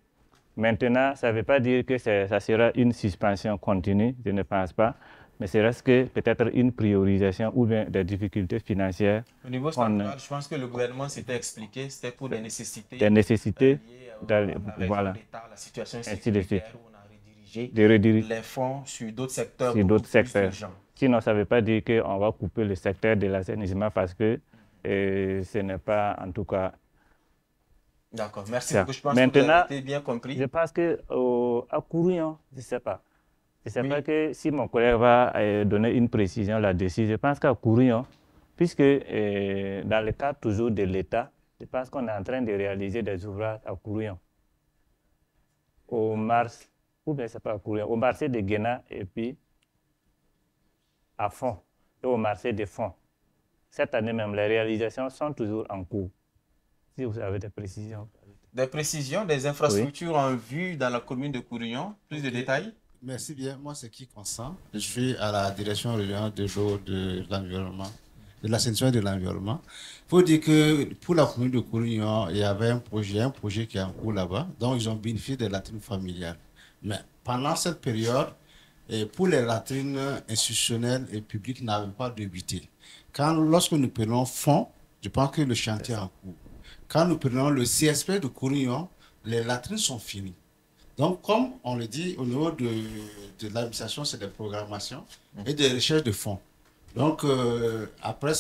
Maintenant, ça ne veut pas dire que ça sera une suspension continue, je ne pense pas, mais c'est reste que peut-être une priorisation ou bien des difficultés financières. Au niveau central, je pense que le gouvernement s'était expliqué, c'était pour des nécessités. Des nécessités, voilà. La situation ainsi de suite. où on a redirigé les fonds sur d'autres secteurs. Sur d'autres secteurs. Sinon, ça ne veut pas dire qu'on va couper le secteur de l'assainissement parce que ce n'est pas, en tout cas. D'accord, merci beaucoup. Je pense Maintenant, que vous avez été bien compris. Je pense qu'à Kourion, je ne sais pas. Je ne sais pas que si mon collègue va donner une précision là-dessus. Je pense qu'à Kourion, puisque dans le cadre toujours de l'État, je pense qu'on est en train de réaliser des ouvrages à Kourion. Au Mars, ou bien c'est pas à Kourion, au marché de Guéna et puis à Fond, et au marché de Fond. Cette année même, les réalisations sont toujours en cours. Si vous avez des précisions. Des précisions, des infrastructures en vue dans la commune de Kourion, plus de détails? Merci bien. Moi, c'est qui Constant. Je suis à la direction régionale de l'eau, de l'environnement, de l'assainissement et de l'environnement. Il faut dire que pour la commune de Kourion, il y avait un projet qui est en cours là-bas, dont ils ont bénéficié des latrines familiales. Mais pendant cette période, pour les latrines institutionnelles et publiques n'avaient pas débuté. Lorsque nous prenons fonds, je pense que le chantier est en cours. Quand nous prenons le CSP de Kourion, les latrines sont finies. Donc, comme on le dit, au niveau de l'administration, c'est des programmations et des recherches de fonds. Donc, après,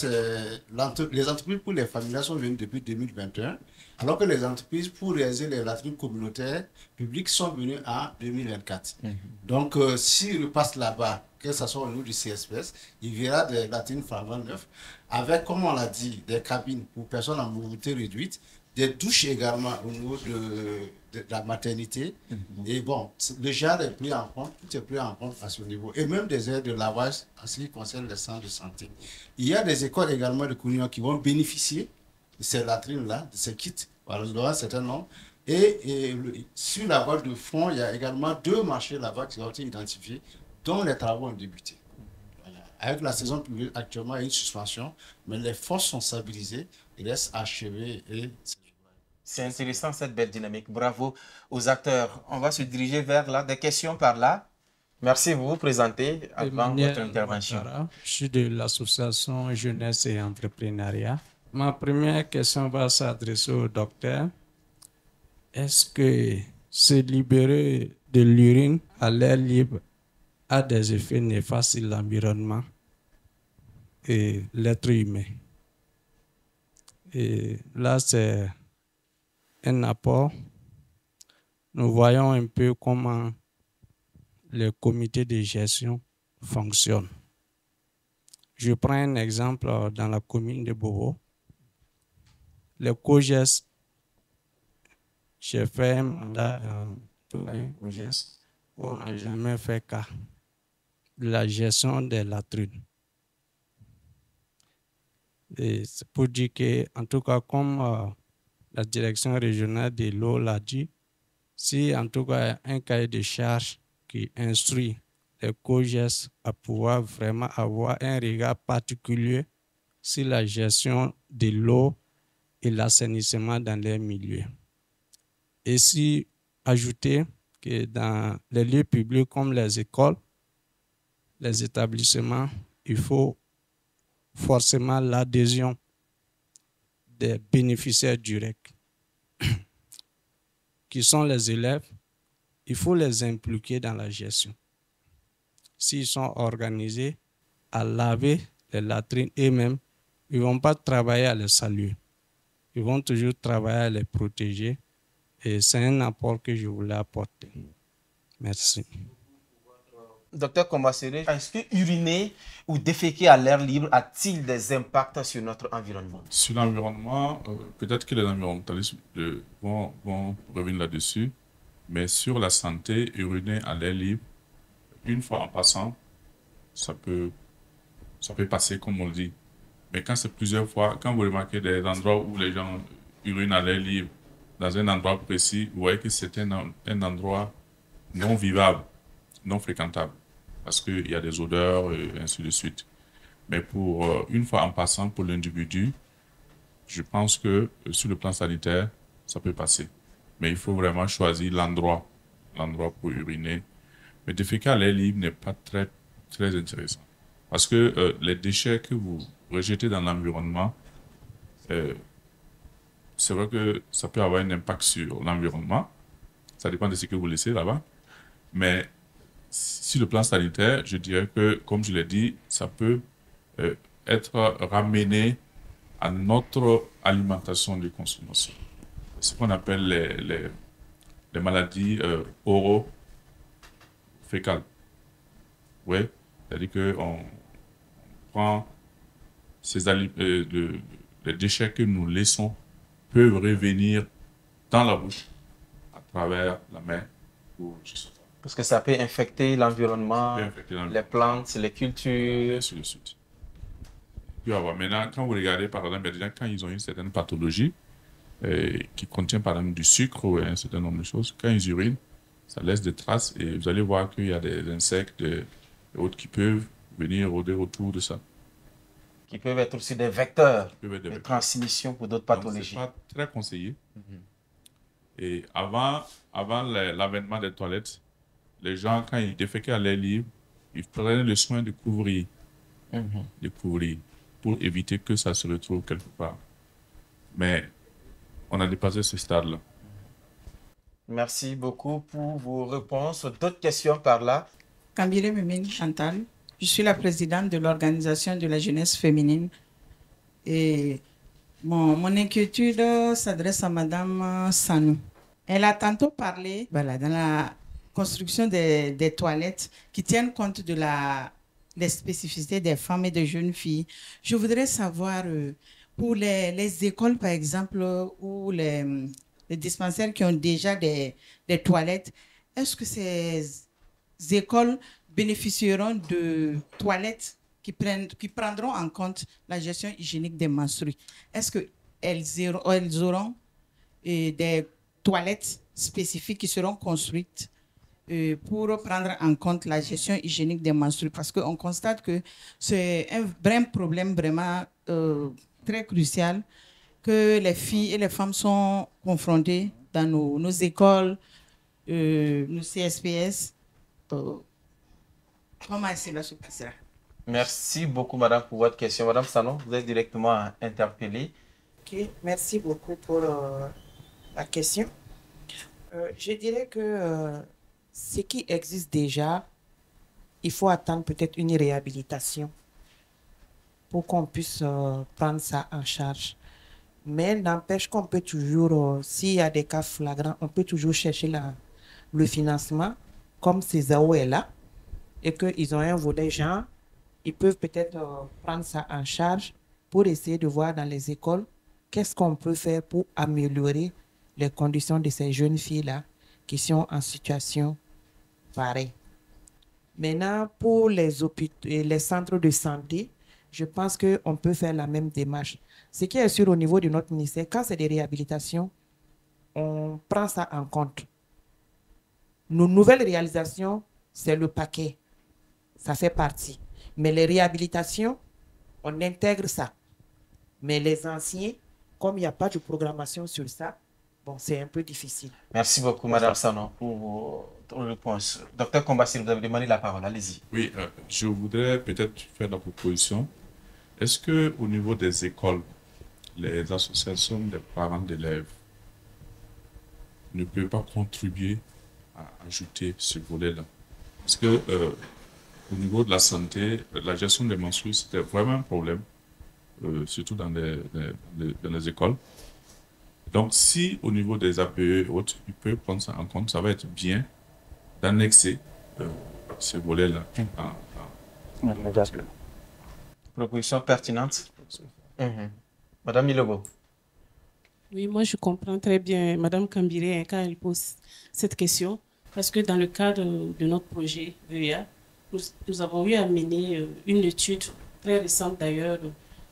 les entreprises pour les familiales sont venues depuis 2021, alors que les entreprises pour réaliser les latrines communautaires publiques sont venues en 2024. Donc, s'il repasse là-bas, que ce soit au niveau du CSPS, il verra des latrines flambant neufs, avec, comme on l'a dit, des cabines pour personnes en mobilité réduite, des douches également au niveau de la maternité. Et bon, le genre est pris en compte, tout est pris en compte à ce niveau. Et même des aires de lavage en ce qui concerne les centres de santé. Il y a des écoles également de Kourion qui vont bénéficier de ces latrines-là, de ces kits, par un certain nombre. Et sur la voie de fond, il y a également 2 marchés là-bas qui ont été identifiés, dont les travaux ont débuté. Voilà. Avec la saison publique, actuellement, il y a une suspension, mais les fonds sont stabilisés, ils restent achevés et... C'est intéressant cette belle dynamique. Bravo aux acteurs. On va se diriger vers là. Des questions par là. Merci, vous vous présentez avant votre intervention. Je suis de l'association Jeunesse et Entrepreneuriat. Ma première question va s'adresser au docteur. Est-ce que se libérer de l'urine à l'air libre a des effets néfastes sur l'environnement et l'être humain? Et là, c'est un apport. Nous voyons un peu comment le comité de gestion fonctionne. Je prends un exemple dans la commune de Bobo. Le COGES, j'ai fait un mandat pour le COGES, on n'a jamais fait cas de la gestion des latrines. Et c'est pour dire que, en tout cas, comme la direction régionale de l'eau l'a dit, si en tout cas un cahier de charges qui instruit les COGES à pouvoir vraiment avoir un regard particulier sur la gestion de l'eau et l'assainissement dans les milieux. Et si ajouter que dans les lieux publics comme les écoles, les établissements, il faut forcément l'adhésion des bénéficiaires directs, qui sont les élèves. Il faut les impliquer dans la gestion. S'ils sont organisés à laver les latrines eux-mêmes, ils ne vont pas travailler à les saluer. Ils vont toujours travailler à les protéger. Et c'est un apport que je voulais apporter. Merci. Docteur Kombassere, est-ce que uriner ou déféquer à l'air libre a-t-il des impacts sur notre environnement? Sur l'environnement, peut-être que les environnementalistes vont revenir là-dessus, mais sur la santé, uriner à l'air libre, une fois en passant, ça peut passer comme on le dit. Mais quand c'est plusieurs fois, quand vous remarquez des endroits où les gens urinent à l'air libre, dans un endroit précis, vous voyez que c'est un endroit non vivable, non fréquentable, parce qu'il y a des odeurs et ainsi de suite. Mais pour une fois en passant, pour l'individu, je pense que sur le plan sanitaire, ça peut passer. Mais il faut vraiment choisir l'endroit pour uriner. Mais déféquer à l'air libre n'est pas très, très intéressant. Parce que les déchets que vous rejetez dans l'environnement, c'est vrai que ça peut avoir un impact sur l'environnement. Ça dépend de ce que vous laissez là-bas. Mais sur le plan sanitaire, je dirais que, comme je l'ai dit, ça peut être ramené à notre alimentation de consommation. Ce qu'on appelle les maladies oro-fécales. Oui, c'est-à-dire qu'on prend les déchets que nous laissons peuvent revenir dans la bouche à travers la main ou je sais pas. Parce que ça peut infecter l'environnement, les plantes, les cultures. Et ainsi de suite. Maintenant, quand vous regardez, par exemple, les gens, quand ils ont une certaine pathologie qui contient, par exemple, du sucre ou un certain nombre de choses, quand ils urinent, ça laisse des traces et vous allez voir qu'il y a des insectes et autres qui peuvent venir rôder autour de ça. Qui peuvent être aussi des vecteurs de transmission pour d'autres pathologies. Ce n'est pas très conseillé. Et avant l'avènement des toilettes, les gens, quand ils déféquaient à l'air libre, ils prenaient le soin de couvrir. De couvrir, pour éviter que ça se retrouve quelque part. Mais on a dépassé ce stade-là. Merci beaucoup pour vos réponses. D'autres questions par là? Kambire Memeni Chantal. Je suis la présidente de l'Organisation de la jeunesse féminine. Et mon inquiétude s'adresse à Madame Sanou. Elle a tantôt parlé dans la construction des toilettes qui tiennent compte de des spécificités des femmes et des jeunes filles. Je voudrais savoir, pour les écoles, par exemple, ou les dispensaires qui ont déjà des toilettes, est-ce que ces écoles bénéficieront de toilettes qui prendront en compte la gestion hygiénique des menstrues? Est-ce qu'elles auront des toilettes spécifiques qui seront construites pour prendre en compte la gestion hygiénique des menstrues? Parce qu'on constate que c'est un vrai problème vraiment très crucial que les filles et les femmes sont confrontées dans nos écoles, nos CSPS. Comment cela se passera? Merci beaucoup, madame, pour votre question. Madame Sanon, vous êtes directement interpellée. Ok, merci beaucoup pour la question. Je dirais que ce qui existe déjà, il faut attendre peut-être une réhabilitation pour qu'on puisse prendre ça en charge. Mais n'empêche qu'on peut toujours, s'il y a des cas flagrants, on peut toujours chercher le financement, comme CESAO est là, et qu'ils ont un volet genre, ils peuvent peut-être prendre ça en charge pour essayer de voir dans les écoles qu'est-ce qu'on peut faire pour améliorer les conditions de ces jeunes filles-là qui sont en situation pareille. Maintenant, pour les hôpitaux et les centres de santé, je pense qu'on peut faire la même démarche. Ce qui est sûr au niveau de notre ministère, quand c'est des réhabilitations, on prend ça en compte. Nos nouvelles réalisations, c'est le paquet. Ça fait partie. Mais les réhabilitations, on intègre ça. Mais les anciens, comme il n'y a pas de programmation sur ça, bon, c'est un peu difficile. Merci beaucoup, Madame Sanon, pour votre réponse. Docteur Kombassere, vous avez demandé la parole. Allez-y. Oui, je voudrais peut-être faire la proposition. Est-ce qu'au niveau des écoles, les associations des parents d'élèves ne peuvent pas contribuer à ajouter ce volet-là? Parce que au niveau de la santé, la gestion des menstrues, c'était vraiment un problème, surtout dans les écoles. Donc, si au niveau des APE et autres, ils peuvent prendre ça en compte, ça va être bien d'annexer ce volet-là. Proposition pertinente. Madame Milogo. Oui, moi je comprends très bien Madame Kambiré quand elle pose cette question, parce que dans le cadre de notre projet VEA, nous avons eu à mener une étude très récente d'ailleurs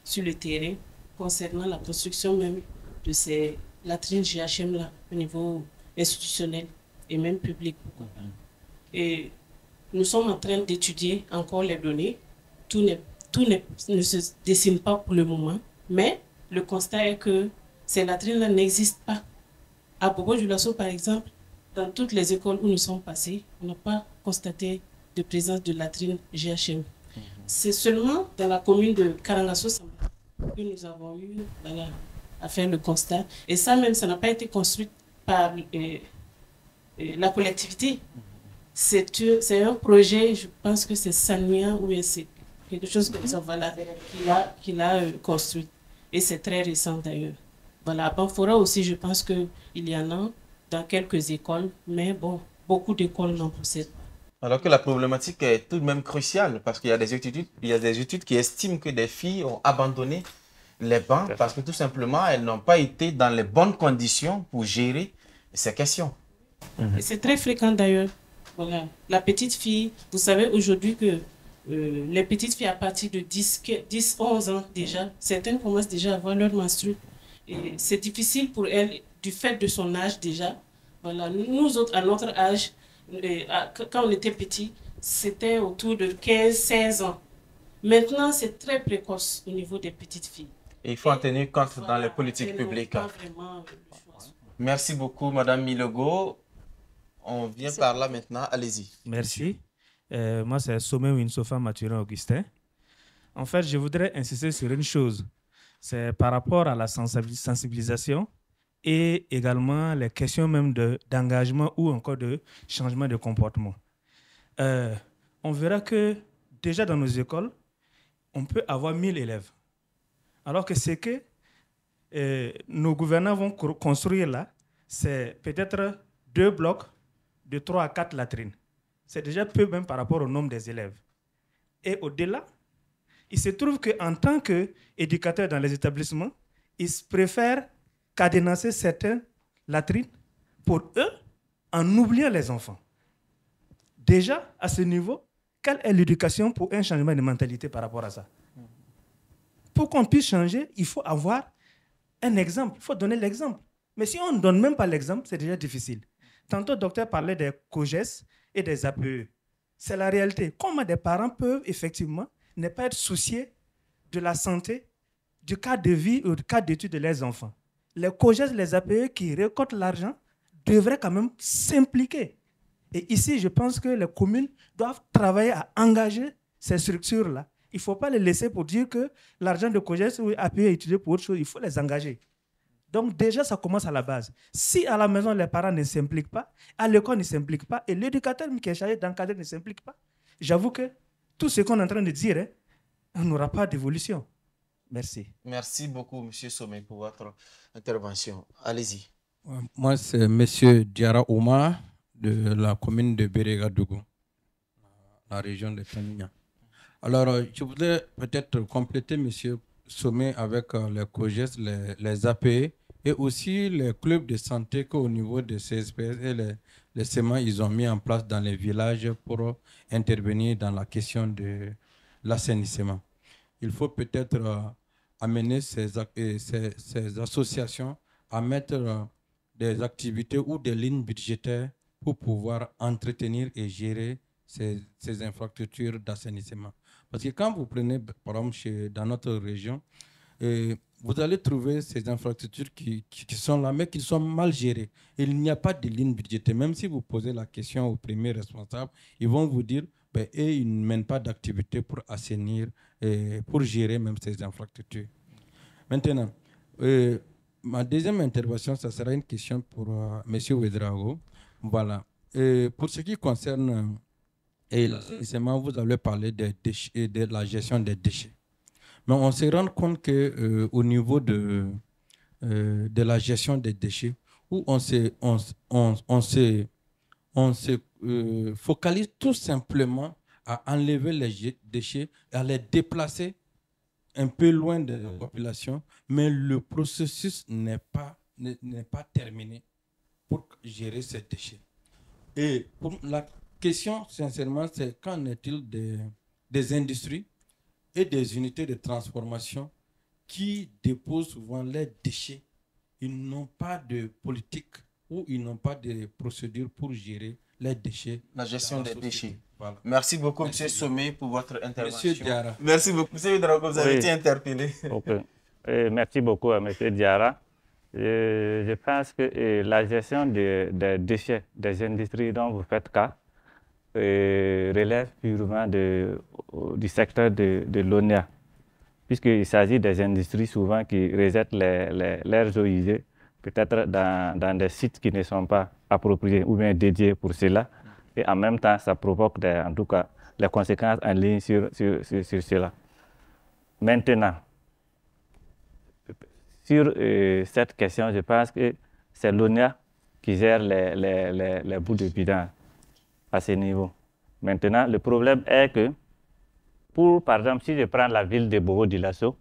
sur le terrain concernant la construction même de ces latrines GHM là au niveau institutionnel et même public. Et nous sommes en train d'étudier encore les données. Tout ne se dessine pas pour le moment, mais le constat est que ces latrines-là n'existent pas. À Bobo-Dioulasso, par exemple, dans toutes les écoles où nous sommes passés, on n'a pas constaté de présence de latrines GHM. C'est seulement dans la commune de Karangasso que nous avons eu à faire le constat. Et ça même, ça n'a pas été construit par la collectivité. C'est un projet, je pense que c'est Sania ou c'est quelque chose comme ça, voilà, qui l'a construit. Et c'est très récent d'ailleurs. Voilà, à Banfora aussi, je pense qu'il y en a dans quelques écoles, mais bon, beaucoup d'écoles n'en possèdent pas. Alors que la problématique est tout de même cruciale, parce qu'il y a des études qui estiment que des filles ont abandonné les bancs parce que tout simplement, elles n'ont pas été dans les bonnes conditions pour gérer ces questions. Et c'est très fréquent d'ailleurs. Voilà. La petite fille, vous savez aujourd'hui que les petites filles à partir de 10-11 ans déjà, certaines commencent déjà à avoir leur menstru. Et c'est difficile pour elles du fait de son âge déjà. Voilà. Nous autres, à notre âge, quand on était petits, c'était autour de 15-16 ans. Maintenant, c'est très précoce au niveau des petites filles. Et il faut en tenir compte dans les politiques publiques. Merci beaucoup, Madame Milogo. On vient par là maintenant. Allez-y. Merci. Moi, c'est Sommet Winsofa Mathurin Augustin. En fait, je voudrais insister sur une chose. C'est par rapport à la sensibilisation et également les questions même d'engagement ou encore de changement de comportement. On verra que déjà dans nos écoles, on peut avoir 1000 élèves. Alors que ce que nos gouvernants vont construire là, c'est peut-être 2 blocs de 3 à 4 latrines. C'est déjà peu même par rapport au nombre des élèves. Et au-delà, il se trouve qu'en tant qu'éducateur dans les établissements, ils préfèrent cadenasser certaines latrines pour eux en oubliant les enfants. Déjà, à ce niveau, quelle est l'éducation pour un changement de mentalité par rapport à ça? Pour qu'on puisse changer, il faut avoir un exemple, il faut donner l'exemple. Mais si on ne donne même pas l'exemple, c'est déjà difficile. Tantôt, le docteur parlait des COGES et des APE. C'est la réalité. Comment des parents peuvent effectivement ne pas être souciés de la santé, du cas de vie ou du cas d'études de leurs enfants? Les COGES, les APE qui récoltent l'argent devraient quand même s'impliquer. Et ici, je pense que les communes doivent travailler à engager ces structures-là. Il ne faut pas les laisser pour dire que l'argent de COGES ou APE est utilisé pour autre chose. Il faut les engager. Donc déjà, ça commence à la base. Si à la maison, les parents ne s'impliquent pas, à l'école ne s'implique pas, et l'éducateur qui est chargé d'encadrer ne s'implique pas, j'avoue que tout ce qu'on est en train de dire, on n'aura pas d'évolution. Merci. Merci beaucoup, M. Sommet, pour votre intervention. Allez-y. Moi, c'est M. Diara Oumar de la commune de Bérégadougou, la région de Féminin. Alors, je voudrais peut-être compléter M. Sommet avec les COGES, les APE et aussi les clubs de santé qu'au niveau de CSPS et les SEMA, ils ont mis en place dans les villages pour intervenir dans la question de l'assainissement. Il faut peut-être amener ces associations à mettre des activités ou des lignes budgétaires pour pouvoir entretenir et gérer ces infrastructures d'assainissement. Parce que quand vous prenez, par exemple, dans notre région, vous allez trouver ces infrastructures qui sont là, mais qui sont mal gérées. Il n'y a pas de ligne budgétaire. Même si vous posez la question aux premiers responsables, ils vont vous dire ils ne mènent pas d'activité pour assainir et pour gérer même ces infrastructures. Maintenant, ma deuxième intervention, ça sera une question pour M. Ouedraogo. Voilà. Pour ce qui concerne l'assainissement, vous allez parler des déchets et de la gestion des déchets. Mais on se rend compte qu'au niveau de la gestion des déchets, où on se focalise tout simplement à enlever les déchets et à les déplacer un peu loin de la population, mais le processus n'est pas terminé pour gérer ces déchets. Et pour la question, sincèrement, c'est qu'en est-il des industries et des unités de transformation qui déposent souvent les déchets? Ils n'ont pas de politique ou ils n'ont pas de procédure pour gérer les déchets. La gestion des déchets. Voilà. Merci beaucoup, M. Sommet, pour votre intervention. Monsieur Diarra. Merci beaucoup. M. Ouedraogo, vous avez été interpellé. Okay. Merci beaucoup à M. Diarra. Je pense que la gestion des déchets des industries dont vous faites cas relève purement du secteur de l'ONEA, puisqu'il s'agit des industries souvent qui rejettent leurs eaux usées, peut-être dans des sites qui ne sont pas appropriés ou bien dédiés pour cela. Et en même temps, ça provoque en tout cas les conséquences en ligne sur cela. Maintenant, sur cette question, je pense que c'est l'ONEA qui gère les bouts de vidange à ce niveau. Maintenant, le problème est que, par exemple, si je prends la ville de Bobo-Dioulasso,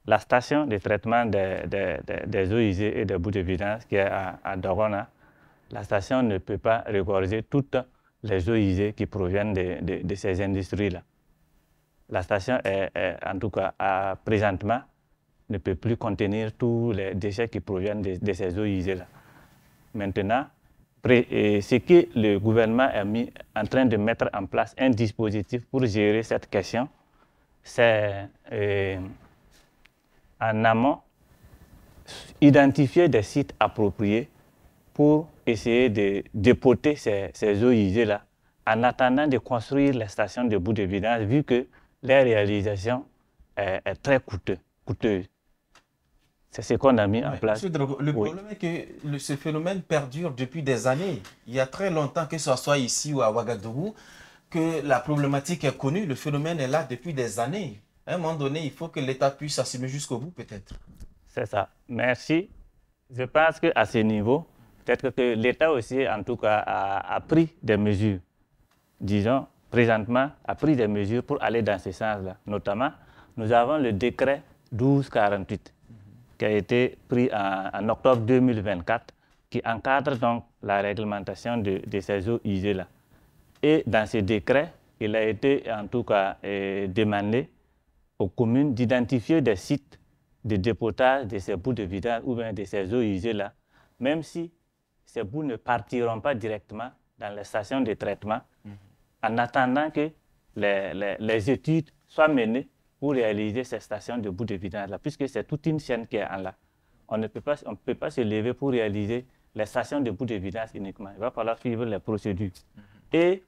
la station de traitement des eaux usées et des bouts de vidange qui est à Dogona, la station ne peut pas regorger toutes les eaux usées qui proviennent de ces industries-là. La station, en tout cas, présentement, ne peut plus contenir tous les déchets qui proviennent de ces eaux usées-là. Maintenant, ce que le gouvernement est en train de mettre en place un dispositif pour gérer cette question, c'est en amont identifier des sites appropriés pour essayer de dépoter ces eaux usées-là en attendant de construire les stations de bout de vidange, vu que leur réalisation est très coûteuse. C'est ce qu'on a mis en place. Monsieur Drogo, le problème est que ce phénomène perdure depuis des années. Il y a très longtemps, que ce soit ici ou à Ouagadougou, que la problématique est connue. Le phénomène est là depuis des années. À un moment donné, il faut que l'État puisse assumer jusqu'au bout, peut-être. C'est ça. Merci. Je pense qu'à ce niveau, peut-être que l'État aussi, en tout cas, a pris des mesures. Disons, présentement, a pris des mesures pour aller dans ce sens-là. Notamment, nous avons le décret 1248 qui a été pris en octobre 2024, qui encadre donc la réglementation de ces eaux usées-là. Et dans ce décret, il a été en tout cas demandé aux communes d'identifier des sites de dépotage de ces bouts de vidange ou bien de ces eaux usées-là, même si ces bouts ne partiront pas directement dans les stations de traitement, en attendant que les études soient menées pour réaliser ces stations de bout de vidange-là, puisque c'est toute une chaîne qui est en là. On ne peut pas se lever pour réaliser les stations de bout de vidange uniquement. Il va falloir suivre les procédures. Et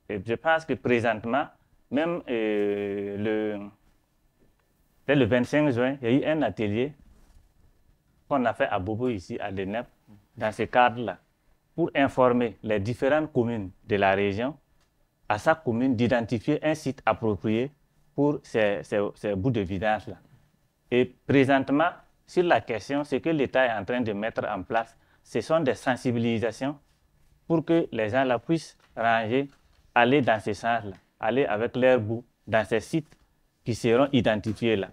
je pense que présentement, même le 25 juin, il y a eu un atelier qu'on a fait à Bobo, ici, à l'ENEP, dans ce cadre-là, pour informer les différentes communes de la région, à sa commune, d'identifier un site approprié pour ces bouts de vidange-là. Et présentement, sur la question, ce que l'État est en train de mettre en place, ce sont des sensibilisations pour que les gens là puissent aller dans ce sens-là, aller avec leurs bouts dans ces sites qui seront identifiés là.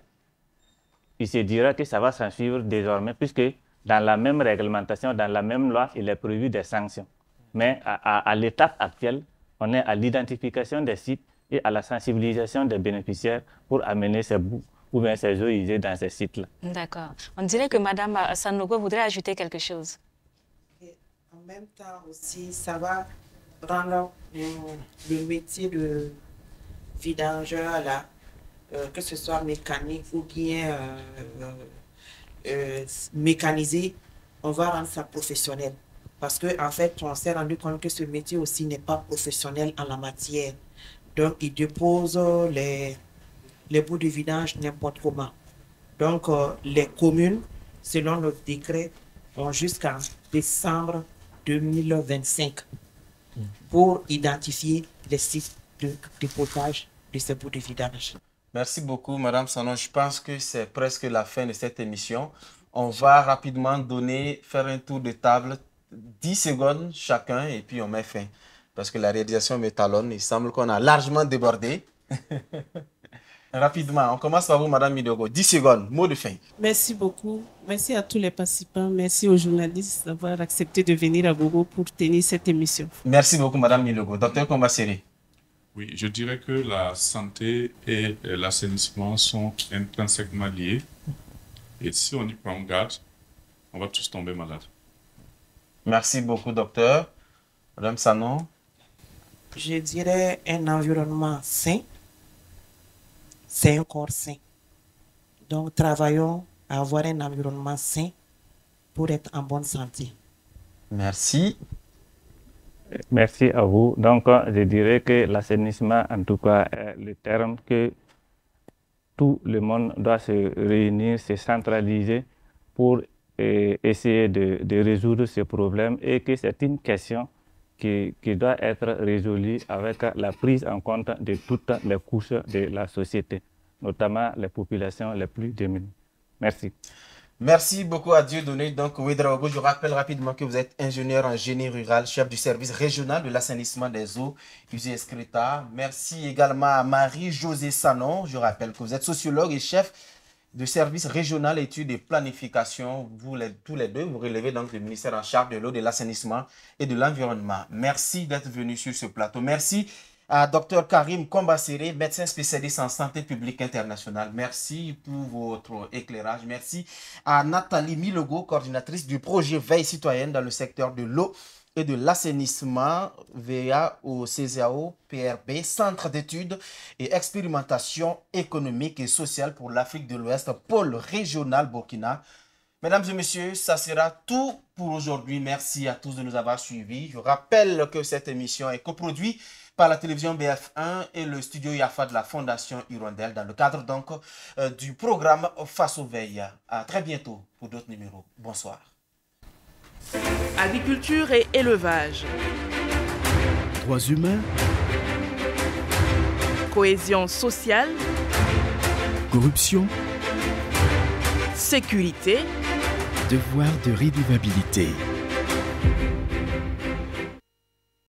Il se dira que ça va s'en suivre désormais, puisque dans la même réglementation, dans la même loi, il est prévu des sanctions. Mais à l'étape actuelle, on est à l'identification des sites et à la sensibilisation des bénéficiaires pour amener ces bouts ou bien ces eaux usées dans ces sites-là. D'accord. On dirait que Mme Sanogo voudrait ajouter quelque chose. Et en même temps aussi, ça va rendre le métier de vidangeur, là, que ce soit mécanique ou bien mécanisé, on va rendre ça professionnel. Parce qu'en fait, on s'est rendu compte que ce métier aussi n'est pas professionnel en la matière. Donc, ils déposent les bouts de vidange n'importe comment. Donc, les communes, selon le décret, ont jusqu'en décembre 2025 pour identifier les sites de déposage de ces bouts de vidange. Merci beaucoup, Madame Sanon. Je pense que c'est presque la fin de cette émission. On va rapidement faire un tour de table 10 secondes chacun et puis on met fin. Parce que la réalisation me talonne. Il semble qu'on a largement débordé. Rapidement, on commence par vous, Madame Midogo. 10 secondes, mot de fin. Merci beaucoup. Merci à tous les participants. Merci aux journalistes d'avoir accepté de venir à Bobo pour tenir cette émission. Merci beaucoup, Madame Midogo. Docteur Kombasseri. Oui, je dirais que la santé et l'assainissement sont intrinsèquement liés. Et si on y prend garde, on va tous tomber malades. Merci beaucoup, docteur. Madame Sanon. Je dirais un environnement sain. C'est un corps sain. Donc, travaillons à avoir un environnement sain pour être en bonne santé. Merci. Merci à vous. Donc, je dirais que l'assainissement, en tout cas, est le terme que tout le monde doit se réunir, se centraliser pour essayer de résoudre ce problème et que c'est une question qui doit être résolue avec la prise en compte de toutes les couches de la société, notamment les populations les plus démunies. Merci. Merci beaucoup à Dieudonné. Donc, Ouedraogo, je rappelle rapidement que vous êtes ingénieur en génie rural, chef du service régional de l'assainissement des eaux, usées Escrita. Merci également à Marie-Josée Sanon. Je rappelle que vous êtes sociologue et chef du service régional études et planification. Tous les deux, vous relevez donc le ministère en charge de l'eau, de l'assainissement et de l'environnement. Merci d'être venu sur ce plateau. Merci à Dr Karim Kombasseri, médecin spécialiste en santé publique internationale. Merci pour votre éclairage. Merci à Nathalie Milogo, coordinatrice du projet Veille citoyenne dans le secteur de l'eau et de l'assainissement VA au CZAO PRB, Centre d'études et expérimentation économique et sociale pour l'Afrique de l'Ouest, pôle régional Burkina. Mesdames et messieurs, ça sera tout pour aujourd'hui. Merci à tous de nous avoir suivis. Je rappelle que cette émission est coproduite par la télévision BF1 et le studio Yafa de la Fondation Hirondelle dans le cadre donc du programme Face aux Veilles. À très bientôt pour d'autres numéros. Bonsoir. Agriculture et élevage. Droits humains. Cohésion sociale. Corruption. Sécurité. Devoir de rédevabilité.